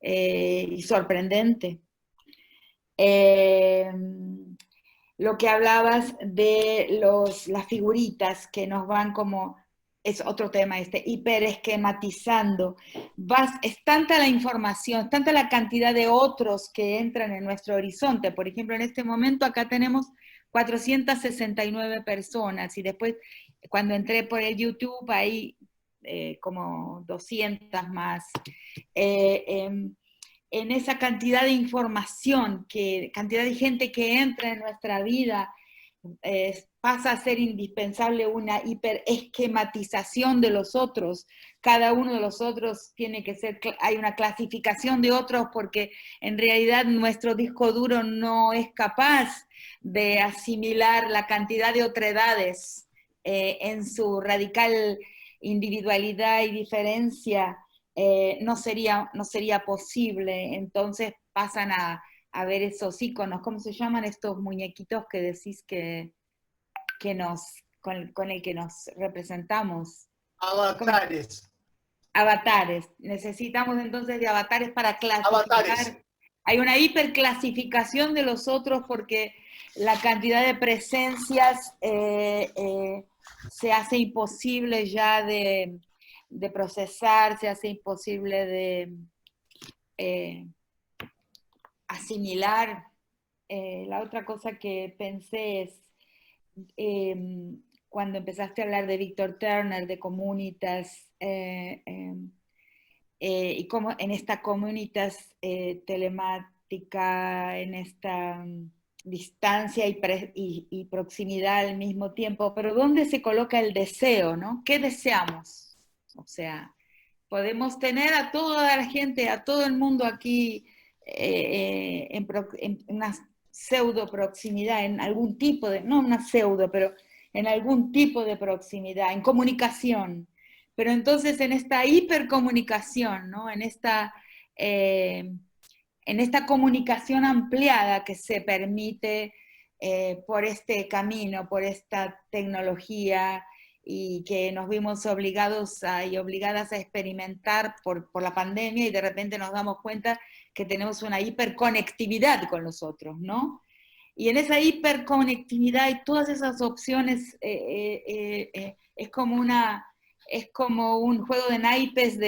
y sorprendente? Lo que hablabas de las figuritas que nos van como es otro tema, hiperesquematizando. Es tanta la información, tanta la cantidad de otros que entran en nuestro horizonte. Por ejemplo, en este momento acá tenemos 469 personas y después cuando entré por el YouTube hay como 200 más. En esa cantidad de información, cantidad de gente que entra en nuestra vida, pasa a ser indispensable una hiperesquematización de los otros. Cada uno de los otros tiene que ser, hay una clasificación de otros porque en realidad nuestro disco duro no es capaz de asimilar la cantidad de otredades en su radical individualidad y diferencia. No sería posible. Entonces pasan a ver esos iconos, ¿cómo se llaman estos muñequitos que decís con el que nos representamos? Avatares. Avatares. Necesitamos entonces de avatares para clasificar. Avatares. Hay una hiperclasificación de los otros porque la cantidad de presencias se hace imposible ya de procesar, se hace imposible de asimilar. La otra cosa que pensé es, cuando empezaste a hablar de Víctor Turner, de Comunitas, y cómo en esta Comunitas telemática, en esta distancia y proximidad al mismo tiempo, pero ¿dónde se coloca el deseo, no? ¿Qué deseamos? O sea, podemos tener a toda la gente, a todo el mundo aquí en una pseudo proximidad, en algún tipo de, no una pseudo, pero en algún tipo de proximidad, en comunicación. Pero entonces en esta hipercomunicación, ¿no? En esta comunicación ampliada que se permite por este camino, por esta tecnología, y que nos vimos obligados y obligadas a experimentar por la pandemia, y de repente nos damos cuenta que tenemos una hiperconectividad con los otros, ¿no? Y en esa hiperconectividad y todas esas opciones es como un juego de naipes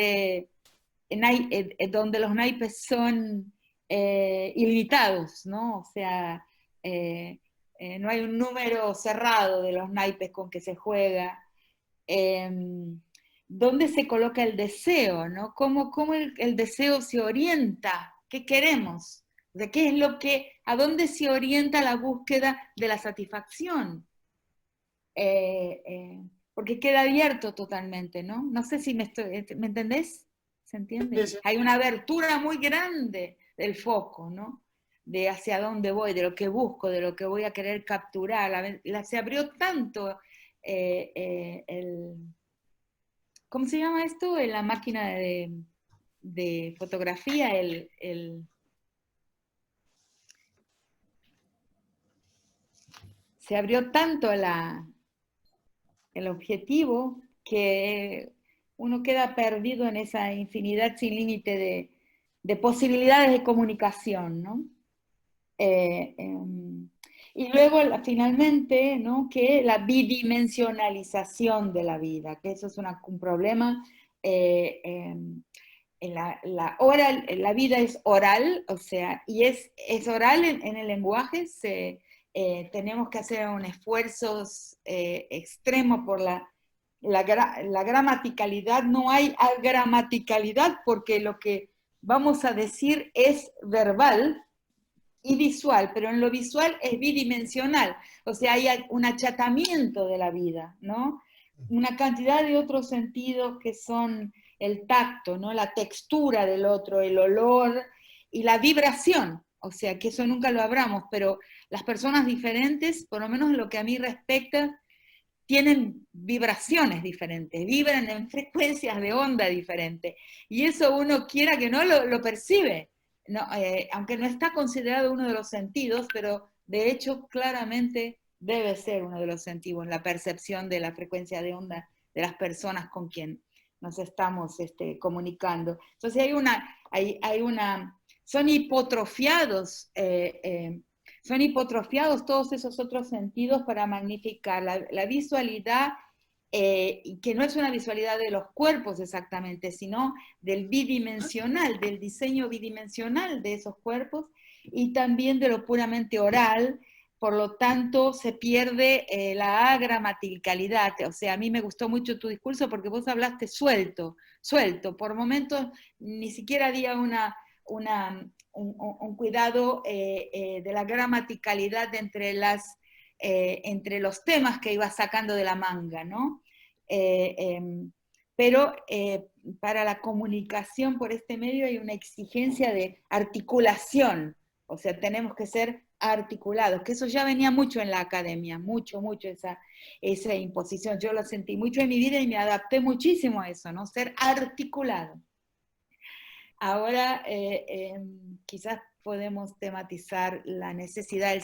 donde los naipes son ilimitados, ¿no? O sea, no hay un número cerrado de los naipes con que se juega. ¿Dónde se coloca el deseo, ¿no? ¿Cómo el deseo se orienta? ¿Qué queremos? ¿De qué es a dónde se orienta la búsqueda de la satisfacción? Porque queda abierto totalmente, ¿no? No sé si ¿me entendés? ¿Se entiende? Sí. Hay una abertura muy grande del foco, ¿no? De hacia dónde voy, de lo que busco, de lo que voy a querer capturar. Se abrió tanto ¿cómo se llama esto? En la máquina de fotografía, se abrió tanto el objetivo que uno queda perdido en esa infinidad sin límite de posibilidades de comunicación, ¿no? Y luego, finalmente, ¿no? Que la bidimensionalización de la vida, que eso es un problema. La vida es oral, o sea, y es oral en el lenguaje. Tenemos que hacer un esfuerzo extremo por la gramaticalidad. No hay agramaticalidad porque lo que vamos a decir es verbal y visual, pero en lo visual es bidimensional, o sea, hay un achatamiento de la vida, ¿no? Una cantidad de otros sentidos que son el tacto, ¿no? La textura del otro, el olor y la vibración, o sea, que eso nunca lo hablamos, pero las personas diferentes, por lo menos en lo que a mí respecta, tienen vibraciones diferentes, vibran en frecuencias de onda diferentes, y eso uno quiera que no lo percibe. No, aunque no está considerado uno de los sentidos, pero de hecho claramente debe ser uno de los sentidos, la percepción de la frecuencia de onda de las personas con quien nos estamos comunicando. Entonces son hipotrofiados, todos esos otros sentidos para magnificar la visualidad y que no es una visualidad de los cuerpos exactamente, sino del bidimensional, del diseño bidimensional de esos cuerpos y también de lo puramente oral. Por lo tanto, se pierde la agramaticalidad. O sea, a mí me gustó mucho tu discurso porque vos hablaste suelto, suelto. Por momentos ni siquiera había un cuidado de la gramaticalidad entre los temas que ibas sacando de la manga, ¿no? Pero para la comunicación por este medio hay una exigencia de articulación, o sea, tenemos que ser articulados, que eso ya venía mucho en la academia, mucho esa imposición. Yo lo sentí mucho en mi vida y me adapté muchísimo a eso, ¿no? Ser articulado. Ahora quizás podemos tematizar la necesidad del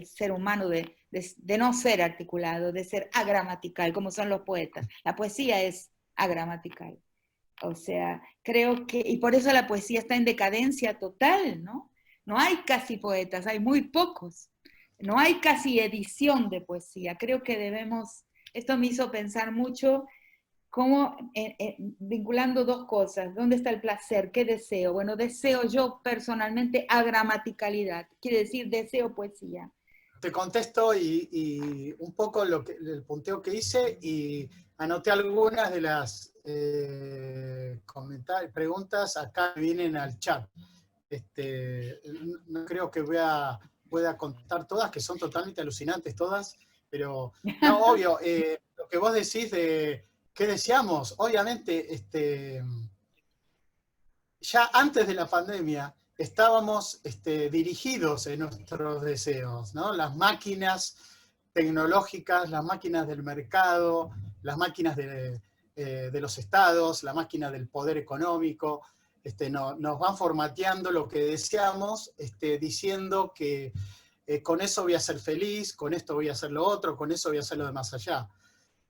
ser humano de no ser articulado, de ser agramatical, como son los poetas. La poesía es agramatical. O sea, creo que, y por eso la poesía está en decadencia total, ¿no? No hay casi poetas, hay muy pocos. No hay casi edición de poesía. Creo que esto me hizo pensar mucho cómo, vinculando dos cosas, ¿dónde está el placer? ¿Qué deseo? Bueno, deseo yo personalmente agramaticalidad, quiere decir deseo poesía. Te contesto y un poco el punteo que hice y anoté algunas de las preguntas acá que vienen al chat. No creo que pueda contar todas, que son totalmente alucinantes todas, pero no, obvio, lo que vos decís de qué deseamos, obviamente, ya antes de la pandemia estábamos dirigidos en nuestros deseos, ¿no? Las máquinas tecnológicas, las máquinas del mercado, las máquinas de los estados, la máquina del poder económico, nos van formateando lo que deseamos, diciendo que con eso voy a ser feliz, con esto voy a hacer lo otro, con eso voy a hacer lo de más allá.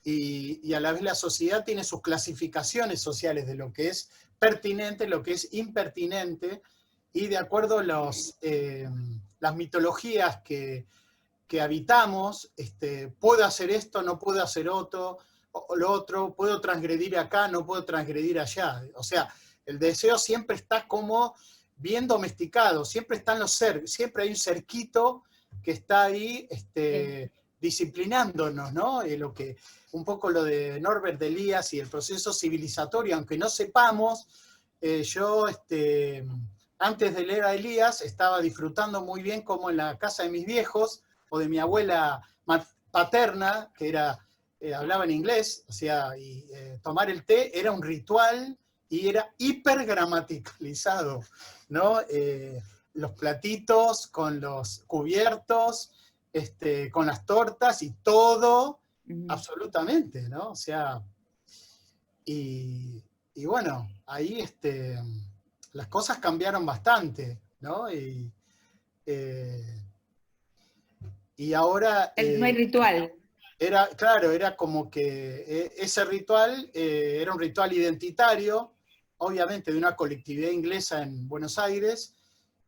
Y a la vez la sociedad tiene sus clasificaciones sociales de lo que es pertinente, lo que es impertinente, y de acuerdo a las mitologías que habitamos, puedo hacer esto, no puedo hacer lo otro, puedo transgredir acá, no puedo transgredir allá. O sea, el deseo siempre está como bien domesticado, siempre están siempre hay un cerquito que está ahí disciplinándonos, ¿no? Un poco lo de Norbert Elias y el proceso civilizatorio, aunque no sepamos, yo antes de leer a Elías estaba disfrutando muy bien como en la casa de mis viejos o de mi abuela paterna, que hablaba en inglés, o sea, y tomar el té era un ritual y era hipergramaticalizado, ¿no? Los platitos con los cubiertos, con las tortas y todo, absolutamente, ¿no? O sea, y bueno, ahí las cosas cambiaron bastante, ¿no? Y ahora... No hay ritual. Claro, era como que ese ritual era un ritual identitario, obviamente de una colectividad inglesa en Buenos Aires,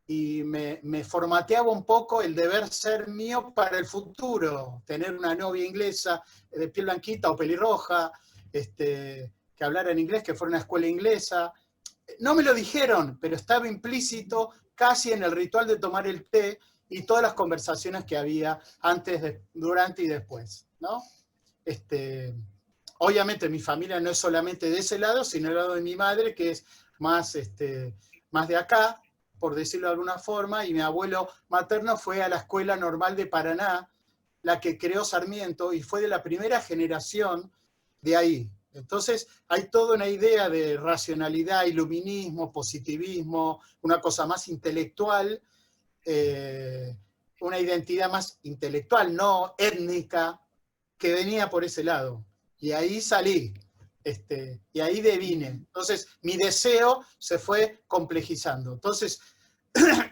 y me formateaba un poco el deber ser mío para el futuro, tener una novia inglesa de piel blanquita o pelirroja, que hablara en inglés, que fuera una escuela inglesa. No me lo dijeron, pero estaba implícito casi en el ritual de tomar el té y todas las conversaciones que había antes, durante y después, ¿no? Obviamente mi familia no es solamente de ese lado, sino del lado de mi madre, que es más de acá, por decirlo de alguna forma, y mi abuelo materno fue a la Escuela Normal de Paraná, la que creó Sarmiento, y fue de la primera generación de ahí. Entonces hay toda una idea de racionalidad, iluminismo, positivismo, una cosa más intelectual, una identidad más intelectual, no étnica, que venía por ese lado. Y ahí salí, y ahí devine. Entonces mi deseo se fue complejizando. Entonces,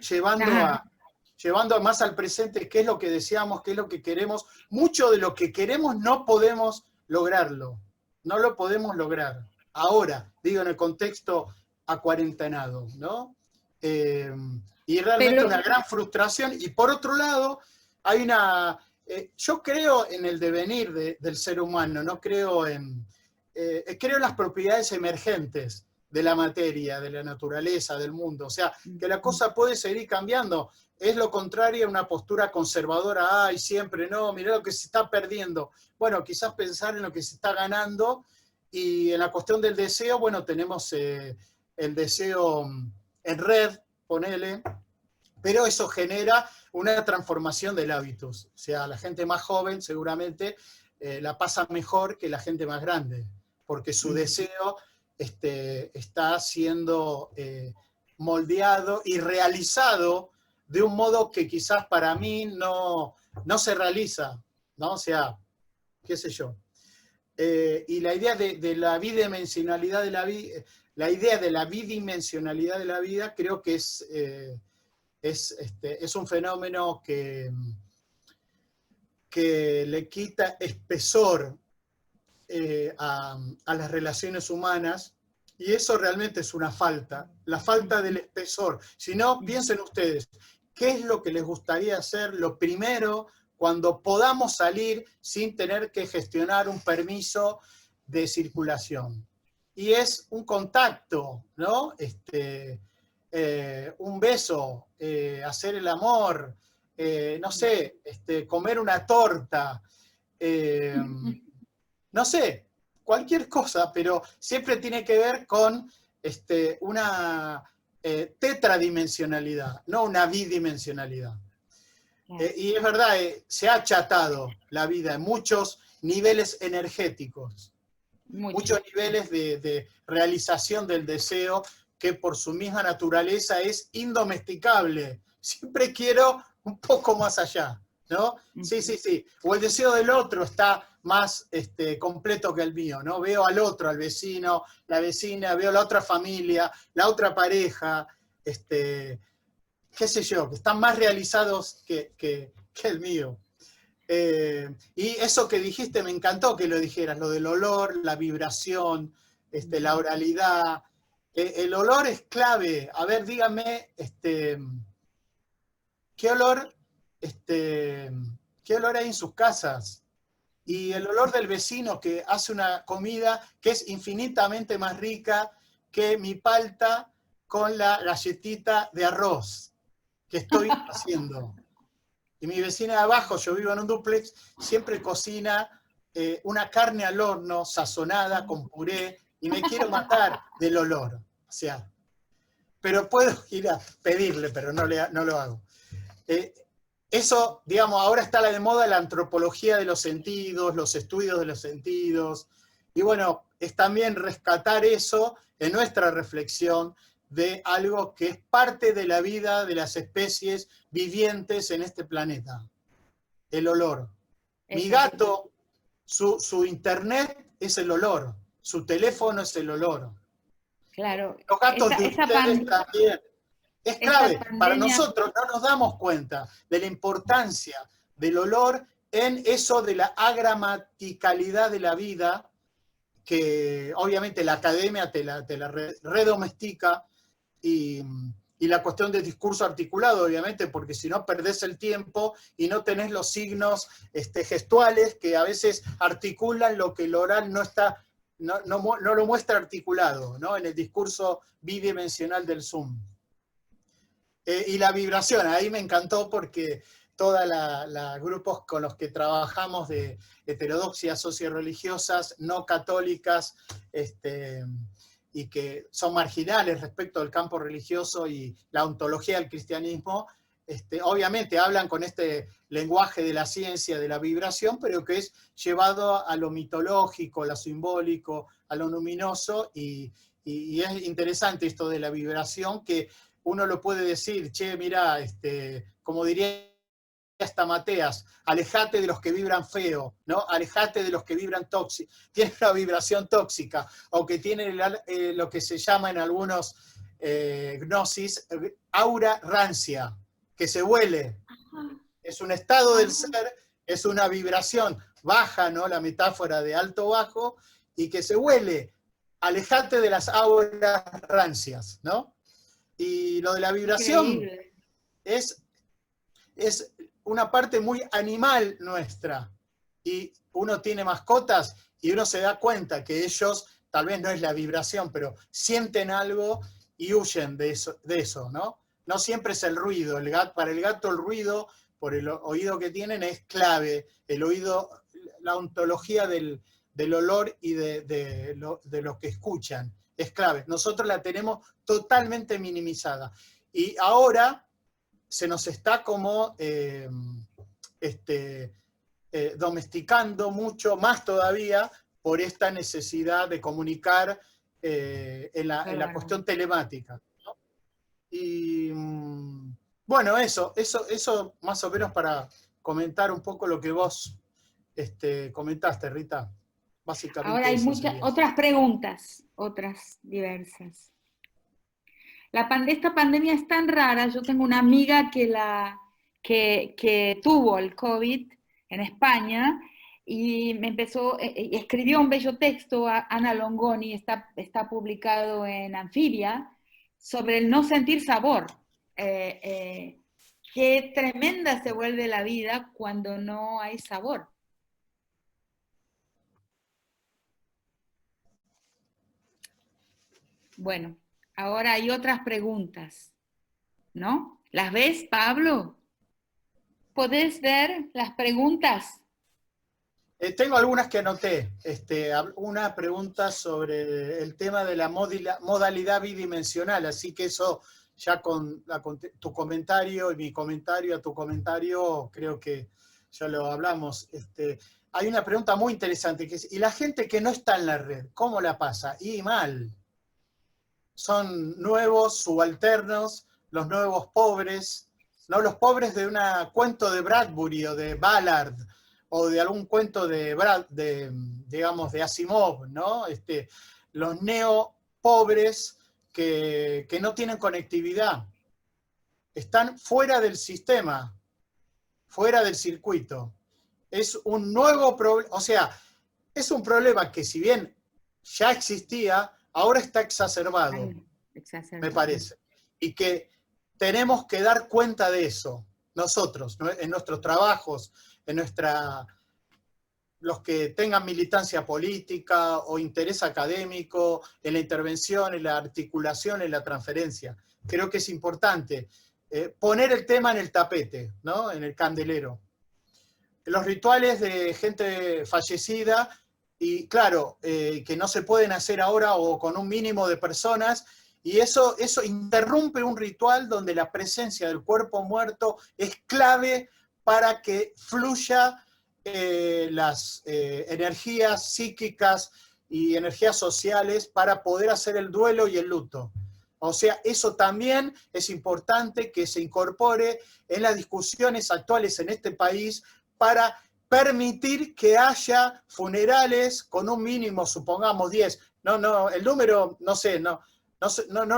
llevando más al presente qué es lo que deseamos, qué es lo que queremos, mucho de lo que queremos no podemos lograrlo. No lo podemos lograr. Ahora, digo en el contexto acuarentenado, ¿no? Y realmente una gran frustración. Y por otro lado, hay Yo creo en el devenir del ser humano, no creo creo en las propiedades emergentes de la materia, de la naturaleza, del mundo. O sea, que la cosa puede seguir cambiando. Es lo contrario a una postura conservadora, ay, siempre no, mirá lo que se está perdiendo. Bueno, quizás pensar en lo que se está ganando, y en la cuestión del deseo, bueno, tenemos el deseo en red, ponele, pero eso genera una transformación del hábitos. O sea, la gente más joven seguramente la pasa mejor que la gente más grande, porque su deseo está siendo moldeado y realizado de un modo que quizás para mí no se realiza, ¿no? O sea, qué sé yo. Y la idea de la bidimensionalidad de la vida, la idea de la bidimensionalidad de la vida, creo que es un fenómeno que le quita espesor a las relaciones humanas, y eso realmente es una falta, la falta del espesor. Si no, piensen ustedes, ¿qué es lo que les gustaría hacer lo primero cuando podamos salir sin tener que gestionar un permiso de circulación? Y es un contacto, ¿no? Un beso, hacer el amor, no sé, comer una torta, no sé, cualquier cosa, pero siempre tiene que ver con una tetradimensionalidad, no una bidimensionalidad. Y es verdad, se ha achatado la vida en muchos niveles energéticos, muchos niveles de realización del deseo, que por su misma naturaleza es indomesticable. Siempre quiero un poco más allá, ¿no? Sí, sí, sí. O el deseo del otro está más completo que el mío, ¿no? Veo al otro, al vecino, la vecina, veo la otra familia, la otra pareja, qué sé yo, que están más realizados que el mío. Y eso que dijiste, me encantó que lo dijeras, lo del olor, la vibración, la oralidad. El olor es clave. A ver, dígame, ¿qué olor hay en sus casas? Y el olor del vecino que hace una comida que es infinitamente más rica que mi palta con la galletita de arroz que estoy haciendo. Y mi vecina de abajo, yo vivo en un dúplex, siempre cocina una carne al horno, sazonada, con puré, y me quiero matar del olor. O sea, pero puedo ir a pedirle, pero no lo hago. Eso, digamos, ahora está de moda la antropología de los sentidos, los estudios de los sentidos, y bueno, es también rescatar eso en nuestra reflexión de algo que es parte de la vida de las especies vivientes en este planeta, el olor. Mi gato, su internet es el olor, su teléfono es el olor. Claro. Los gatos de ustedes también. Es clave, para nosotros no nos damos cuenta de la importancia del olor en eso de la agramaticalidad de la vida, que obviamente la academia te la redomestica, y la cuestión del discurso articulado, obviamente, porque si no perdés el tiempo y no tenés los signos gestuales que a veces articulan lo que el oral no lo muestra articulado, ¿no? En el discurso bidimensional del Zoom. Y la vibración, ahí me encantó porque todos los grupos con los que trabajamos de heterodoxias socioreligiosas, no católicas, y que son marginales respecto al campo religioso y la ontología del cristianismo, obviamente hablan con este lenguaje de la ciencia, de la vibración, pero que es llevado a lo mitológico, a lo simbólico, a lo luminoso, y es interesante esto de la vibración, que uno lo puede decir, che, mirá, como diría hasta Mateas, alejate de los que vibran feo, ¿no? Alejate de los que vibran tóxico, tienen una vibración tóxica, o que tienen lo que se llama en algunos gnosis, aura rancia, que se huele. Es un estado del ser, es una vibración baja, ¿no? La metáfora de alto-bajo, y que se huele. Alejate de las auras rancias, ¿no? Y lo de la vibración es una parte muy animal nuestra. Y uno tiene mascotas y uno se da cuenta que ellos, tal vez no es la vibración, pero sienten algo y huyen de eso, ¿no? No siempre es el ruido. Para el gato el ruido, por el oído que tienen, es clave. El oído, la ontología del olor y de lo que escuchan es clave. Nosotros la tenemos totalmente minimizada. Y ahora se nos está como domesticando mucho más todavía por esta necesidad de comunicar en la cuestión telemática, ¿no? Y bueno, eso más o menos para comentar un poco lo que vos comentaste, Rita. Básicamente Ahora hay eso muchas sería. otras preguntas, otras diversas. Esta pandemia es tan rara. Yo tengo una amiga que tuvo el COVID en España y escribió un bello texto, a Ana Longoni, está publicado en Anfibia, sobre el no sentir sabor. Qué tremenda se vuelve la vida cuando no hay sabor. Bueno, ahora hay otras preguntas, ¿no? ¿Las ves, Pablo? ¿Podés ver las preguntas? Tengo algunas que anoté. Una pregunta sobre el tema de la modalidad bidimensional, así que eso ya con tu comentario y mi comentario a tu comentario, creo que ya lo hablamos. Hay una pregunta muy interesante, que es, ¿y la gente que no está en la red, cómo la pasa? Y mal. Son nuevos, subalternos, los nuevos pobres, no los pobres de un cuento de Bradbury o de Ballard, o de algún cuento digamos, de Asimov, ¿no? Los neopobres que no tienen conectividad, están fuera del sistema, fuera del circuito. Es un nuevo problema, o sea, es un problema que si bien ya existía, ahora está exacerbado, me parece. Y que tenemos que dar cuenta de eso, nosotros, ¿no? En nuestros trabajos, los que tengan militancia política o interés académico, en la intervención, en la articulación, en la transferencia. Creo que es importante poner el tema en el tapete, ¿no? En el candelero. Los rituales de gente fallecida, y claro, que no se pueden hacer ahora o con un mínimo de personas, y eso interrumpe un ritual donde la presencia del cuerpo muerto es clave para que fluya las energías psíquicas y energías sociales para poder hacer el duelo y el luto. O sea, eso también es importante que se incorpore en las discusiones actuales en este país para permitir que haya funerales con un mínimo, supongamos 10. No, el número, no sé, no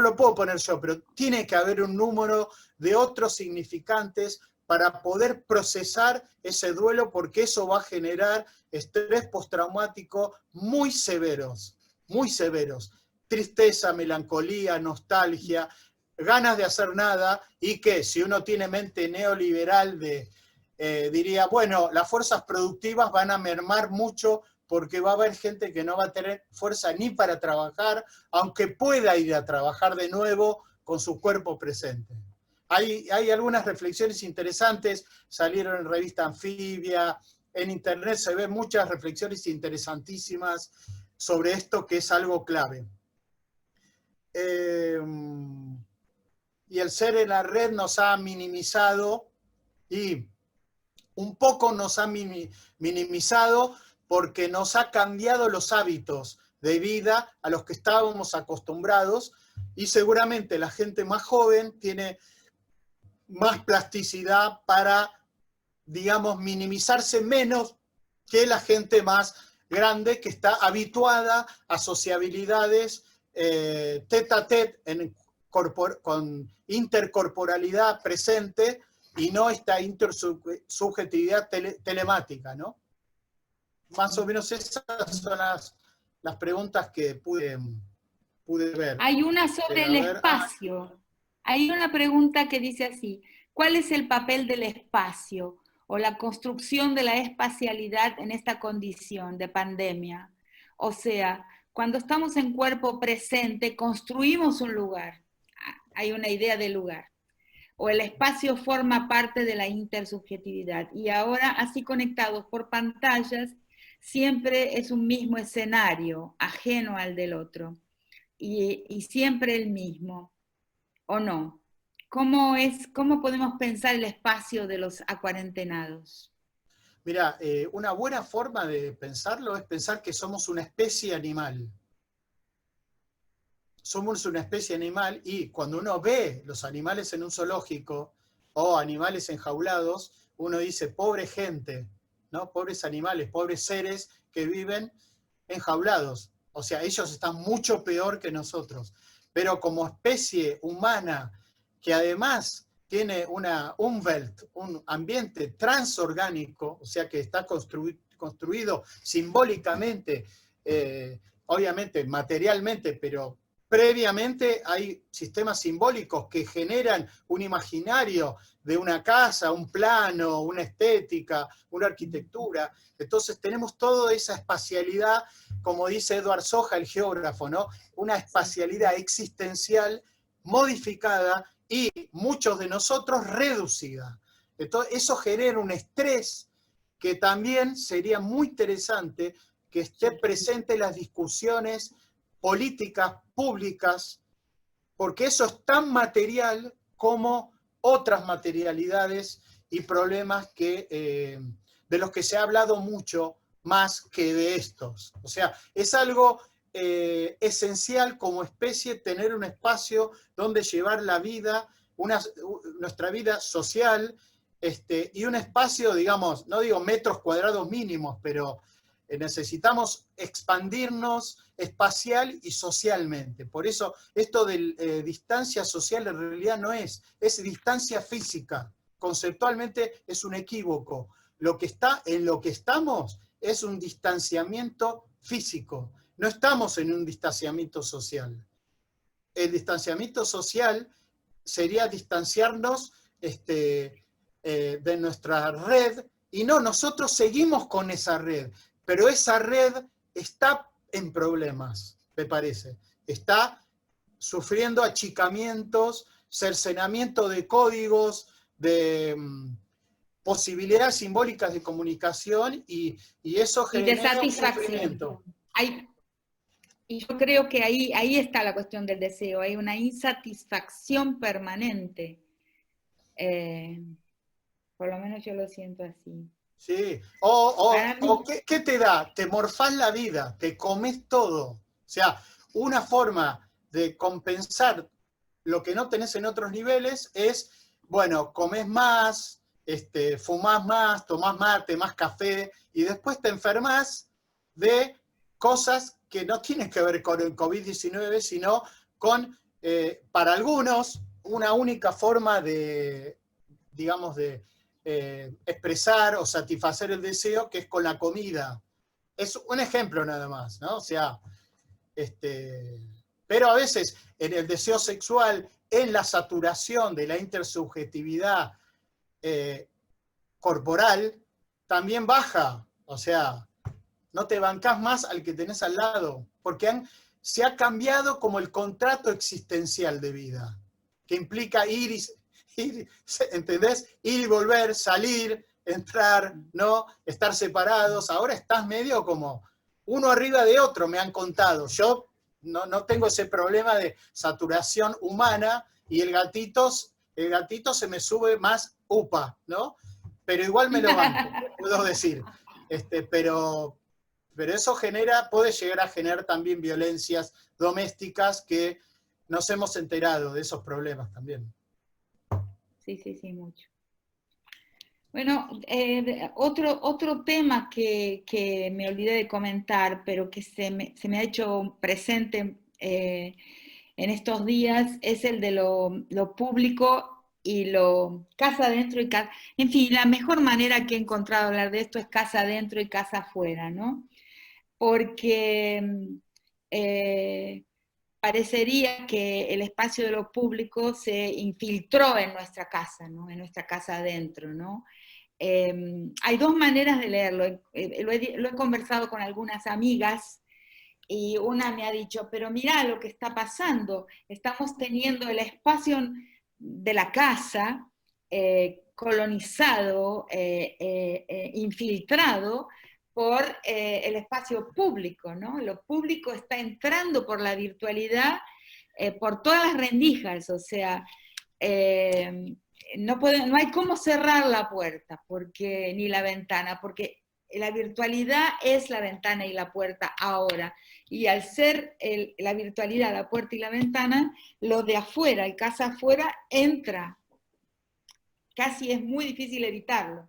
lo puedo poner yo, pero tiene que haber un número de otros significantes para poder procesar ese duelo, porque eso va a generar estrés postraumático muy severos, muy severos. Tristeza, melancolía, nostalgia, ganas de hacer nada, y que si uno tiene mente neoliberal diría, bueno, las fuerzas productivas van a mermar mucho porque va a haber gente que no va a tener fuerza ni para trabajar, aunque pueda ir a trabajar de nuevo con su cuerpo presente. Hay algunas reflexiones interesantes, salieron en revista Anfibia, en internet se ven muchas reflexiones interesantísimas sobre esto, que es algo clave. Y el ser en la red nos ha minimizado, y un poco nos ha minimizado porque nos ha cambiado los hábitos de vida a los que estábamos acostumbrados, y seguramente la gente más joven tiene más plasticidad para, digamos, minimizarse menos que la gente más grande, que está habituada a sociabilidades tete a tete, con intercorporalidad presente, y no esta intersubjetividad telemática, ¿no? Más o menos esas son las preguntas que pude ver. Hay una sobre el espacio. Hay una pregunta que dice así: ¿Cuál es el papel del espacio o la construcción de la espacialidad en esta condición de pandemia? O sea, cuando estamos en cuerpo presente, construimos un lugar, hay una idea de lugar, o el espacio forma parte de la intersubjetividad. Y ahora, así conectados por pantallas, siempre es un mismo escenario, ajeno al del otro, y siempre el mismo, ¿o no? ¿Cómo podemos pensar el espacio de los acuarentenados? Mira, una buena forma de pensarlo es pensar que somos una especie animal. Somos una especie animal y cuando uno ve los animales en un zoológico o animales enjaulados, uno dice, pobre gente, ¿no? Pobres animales, pobres seres que viven enjaulados. O sea, ellos están mucho peor que nosotros. Pero como especie humana que además tiene una Umwelt, un ambiente transorgánico, o sea que está construido simbólicamente, obviamente materialmente, pero previamente hay sistemas simbólicos que generan un imaginario de una casa, un plano, una estética, una arquitectura. Entonces tenemos toda esa espacialidad, como dice Edward Soja, el geógrafo, ¿no? Una espacialidad existencial modificada y muchos de nosotros reducida. Entonces eso genera un estrés que también sería muy interesante que esté presente en las discusiones políticas públicas, porque eso es tan material como otras materialidades y problemas que, de los que se ha hablado mucho más que de estos. O sea, es algo esencial como especie tener un espacio donde llevar la vida, nuestra vida social, y un espacio, digamos, no digo metros cuadrados mínimos, pero necesitamos expandirnos espacial y socialmente. Por eso esto de distancia social en realidad no es distancia física. Conceptualmente es un equívoco. En lo que estamos es un distanciamiento físico. No estamos en un distanciamiento social. El distanciamiento social sería distanciarnos de nuestra red, y no, nosotros seguimos con esa red, pero esa red está en problemas, me parece. Está sufriendo achicamientos, cercenamiento de códigos, de posibilidades simbólicas de comunicación, y eso Y de genera un satisfacción. sufrimiento. Y yo creo que ahí está la cuestión del deseo, hay una insatisfacción permanente. Por lo menos yo lo siento así. Sí, Para mí, ¿qué te da? Te morfás la vida, te comes todo. O sea, una forma de compensar lo que no tenés en otros niveles es, bueno, comés más, fumás más, tomás mate, más café, y después te enfermás de cosas que no tienen que ver con el COVID-19, sino con, para algunos, una única forma de, digamos, de expresar o satisfacer el deseo, que es con la comida. Es un ejemplo nada más, ¿no? O sea, pero a veces en el deseo sexual, en la saturación de la intersubjetividad corporal, también baja. O sea, no te bancás más al que tenés al lado, porque se ha cambiado como el contrato existencial de vida, que implica ir, ¿entendés? Ir y volver, salir, entrar, ¿no? Estar separados. Ahora estás medio como uno arriba de otro, me han contado. Yo no tengo ese problema de saturación humana, y el gatito se me sube más upa, ¿no? Pero igual me lo banco, puedo decir. Pero eso puede llegar a generar también violencias domésticas, que nos hemos enterado de esos problemas también. sí, mucho. Bueno, otro tema que me olvidé de comentar, pero que se me ha hecho presente en estos días, es el de lo público y lo casa adentro y casa... En fin, la mejor manera que he encontrado de hablar de esto es casa adentro y casa afuera, ¿no? Porque parecería que el espacio de lo público se infiltró en nuestra casa, ¿no? En nuestra casa adentro, ¿no? Hay dos maneras de leerlo. Lo he conversado con algunas amigas y una me ha dicho, pero mira lo que está pasando, estamos teniendo el espacio de la casa colonizado, infiltrado por el espacio público, ¿no? Lo público está entrando por la virtualidad, por todas las rendijas, o sea, no hay cómo cerrar la puerta ni la ventana, porque la virtualidad es la ventana y la puerta ahora. Y al ser la virtualidad, la puerta y la ventana, lo de afuera, el casa afuera, entra. Casi es muy difícil evitarlo.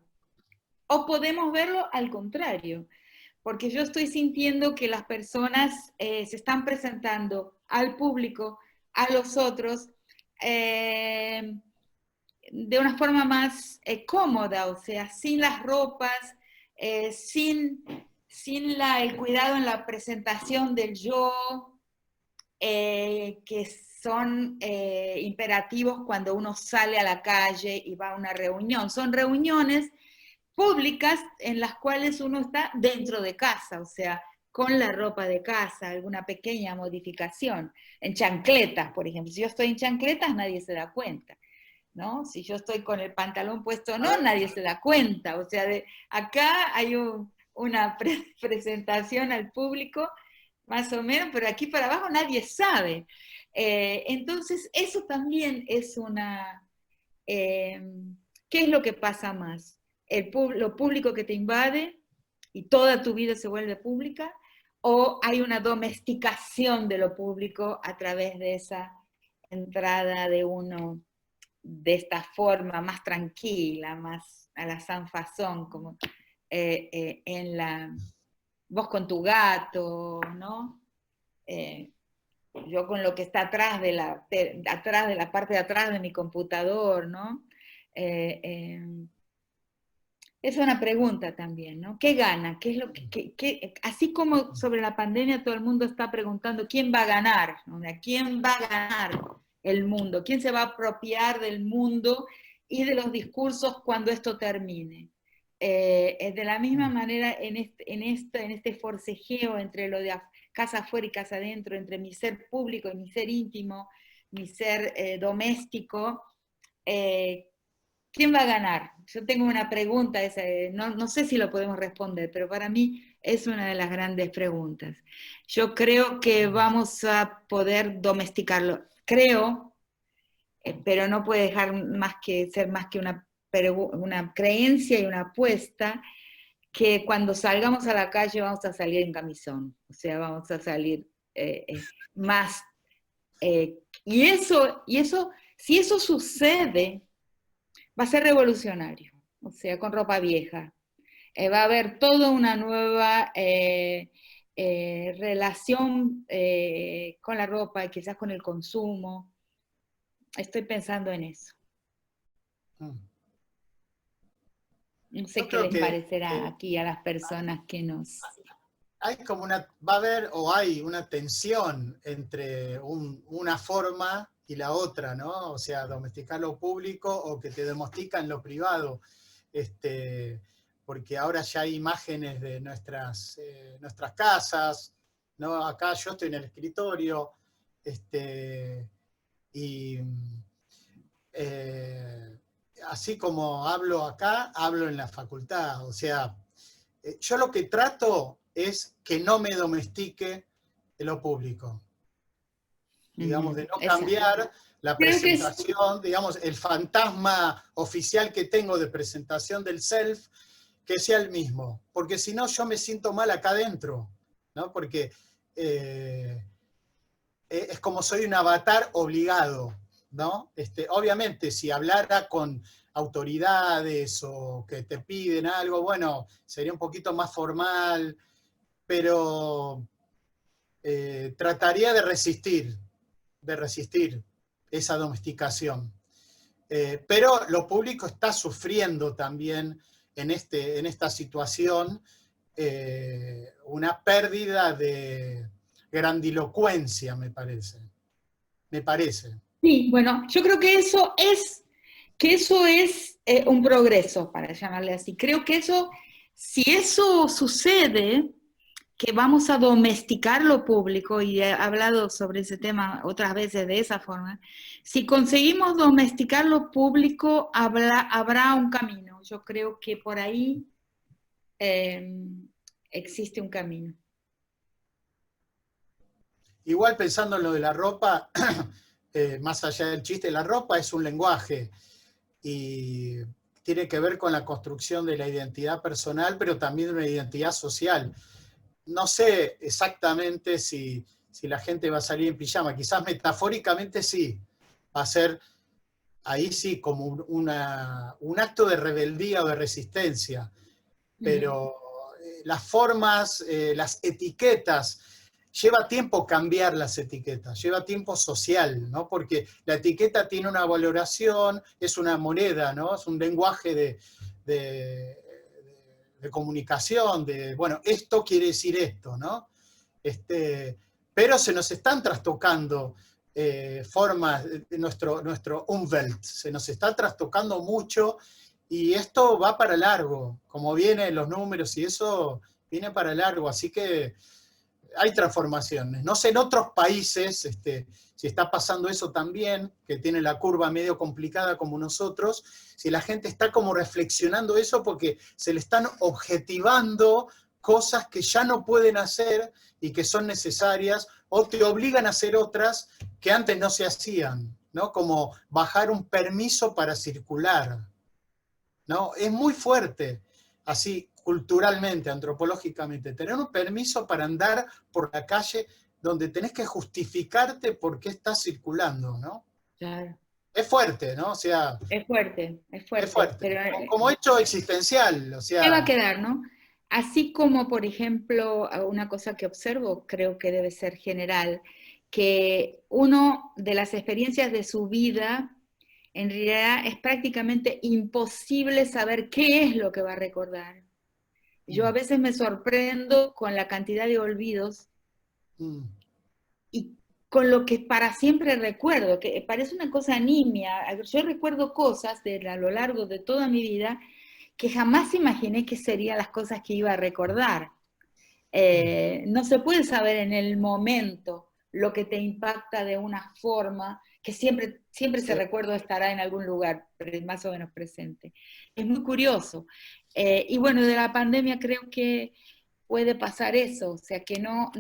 O podemos verlo al contrario, porque yo estoy sintiendo que las personas se están presentando al público, a los otros, de una forma más cómoda, o sea, sin las ropas, sin el cuidado en la presentación del yo, que son imperativos cuando uno sale a la calle y va a una reunión. Son reuniones públicas en las cuales uno está dentro de casa, o sea, con la ropa de casa, alguna pequeña modificación. En chancletas, por ejemplo. Si yo estoy en chancletas, nadie se da cuenta, ¿no? Si yo estoy con el pantalón puesto, no, nadie se da cuenta. O sea, acá hay una presentación al público, más o menos, pero aquí para abajo nadie sabe. Entonces, eso también es ¿qué es lo que pasa más? Lo público que te invade y toda tu vida se vuelve pública, o hay una domesticación de lo público a través de esa entrada de uno de esta forma más tranquila, más a la sans façon, como vos con tu gato, ¿no? Yo con lo que está atrás de la parte de atrás de mi computador, ¿no? Es una pregunta también, ¿no? ¿Qué gana? ¿Qué es lo así como sobre la pandemia todo el mundo está preguntando quién va a ganar, ¿no? ¿Quién va a ganar el mundo? ¿Quién se va a apropiar del mundo y de los discursos cuando esto termine? De la misma manera, en este forcejeo entre lo de casa afuera y casa adentro, entre mi ser público y mi ser íntimo, mi ser doméstico, ¿quién va a ganar? Yo tengo una pregunta, no sé si lo podemos responder, pero para mí es una de las grandes preguntas. Yo creo que vamos a poder domesticarlo. Creo, pero no puede ser más que una creencia y una apuesta, que cuando salgamos a la calle vamos a salir en camisón. O sea, vamos a salir más. Y eso, si eso sucede, va a ser revolucionario, o sea, con ropa vieja. Va a haber toda una nueva relación con la ropa, quizás con el consumo. Estoy pensando en eso. No sé qué les parecerá aquí a las personas que nos... Hay como hay una tensión entre una forma y la otra, ¿no? O sea, domesticar lo público o que te domestican lo privado. Porque ahora ya hay imágenes de nuestras casas, ¿no? Acá yo estoy en el escritorio, y así como hablo acá, hablo en la facultad. O sea, yo lo que trato es que no me domestique lo público. Digamos, de no cambiar la presentación, digamos, el fantasma oficial que tengo de presentación del self, que sea el mismo. Porque si no, yo me siento mal acá adentro, ¿no? Porque es como soy un avatar obligado, ¿no? Obviamente, si hablara con autoridades o que te piden algo, bueno, sería un poquito más formal, pero trataría de resistir esa domesticación. Pero lo público está sufriendo también en esta situación una pérdida de grandilocuencia, me parece. Me parece. Sí, bueno, yo creo que eso es un progreso, para llamarle así. Creo que eso, si eso sucede, que vamos a domesticar lo público, y he hablado sobre ese tema otras veces de esa forma, si conseguimos domesticar lo público, habrá un camino. Yo creo que por ahí existe un camino. Igual pensando en lo de la ropa, más allá del chiste, la ropa es un lenguaje y tiene que ver con la construcción de la identidad personal, pero también de una identidad social. No sé exactamente si la gente va a salir en pijama, quizás metafóricamente sí, va a ser ahí sí como un acto de rebeldía o de resistencia, pero las formas, las etiquetas, lleva tiempo cambiar las etiquetas, lleva tiempo social, ¿no? Porque la etiqueta tiene una valoración, es una moneda, ¿no? Es un lenguaje de, de comunicación, de, bueno, esto quiere decir esto, ¿no? Pero se nos están trastocando formas, nuestro Umwelt, se nos está trastocando mucho y esto va para largo, como vienen los números y eso viene para largo, así que hay transformaciones. No sé en otros países si está pasando eso también, que tiene la curva medio complicada como nosotros, si la gente está como reflexionando eso porque se le están objetivando cosas que ya no pueden hacer y que son necesarias, o te obligan a hacer otras que antes no se hacían, ¿no? Como bajar un permiso para circular, ¿no? Es muy fuerte, así culturalmente, antropológicamente, tener un permiso para andar por la calle donde tenés que justificarte por qué estás circulando, ¿no? Claro. Es fuerte, ¿no? O sea, Es es fuerte, fuerte. pero Como hecho existencial, o ¿qué va a sea... quedar, no? Así como, por ejemplo, una cosa que observo, creo que debe ser general, que uno de las experiencias de su vida, en realidad es prácticamente imposible saber qué es lo que va a recordar. Yo a veces me sorprendo con la cantidad de olvidos y con lo que para siempre recuerdo, que parece una cosa nimia. Yo recuerdo cosas a lo largo de toda mi vida que jamás imaginé que serían las cosas que iba a recordar. No se puede saber en el momento lo que te impacta de una forma que siempre, siempre ese recuerdo estará en algún lugar, más o menos presente. Es muy curioso. Y bueno, de la pandemia creo que puede pasar eso, o sea que no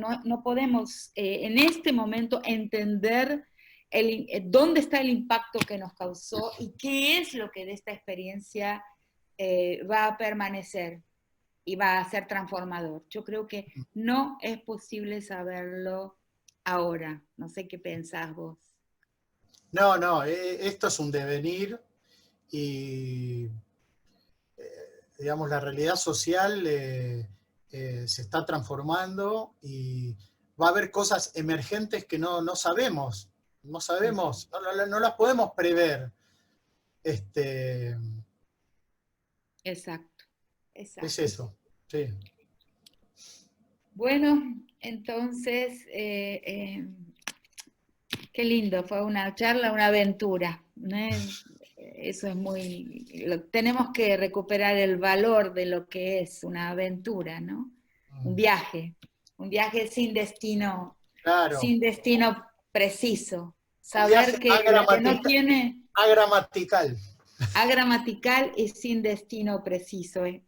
podemos en este momento entender dónde está el impacto que nos causó y qué es lo que de esta experiencia va a permanecer y va a ser transformador. Yo creo que no es posible saberlo ahora. No sé qué pensás vos. No, no, esto es un devenir y, digamos, la realidad social se está transformando y va a haber cosas emergentes que no sabemos, no sabemos, no las podemos prever. Exacto, Es exacto. eso, sí. Bueno, entonces, qué lindo, fue una charla, una aventura, ¿no? Eso es tenemos que recuperar el valor de lo que es una aventura, ¿no? Un viaje Claro, sin destino preciso. un viaje Saber que lo que no tiene agramatical. agramatical y sin destino preciso. Sí.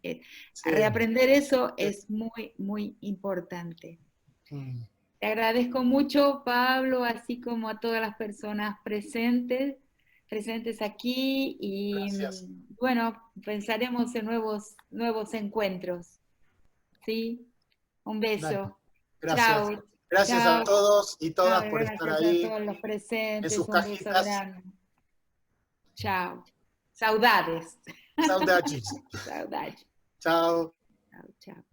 Reaprender eso es muy, muy importante. Mm. Te agradezco mucho, Pablo, así como a todas las personas presentes aquí y Gracias. bueno, pensaremos en nuevos encuentros. ¿Sí? Un Dale, beso. gracias. Chao, Gracias a chao. todos y todas por estar Gracias a ahí todos los en presentes. sus Un beso cajitas. grande. Chao. Saudades. Saudades. Saudades. Chao. Chao, chao.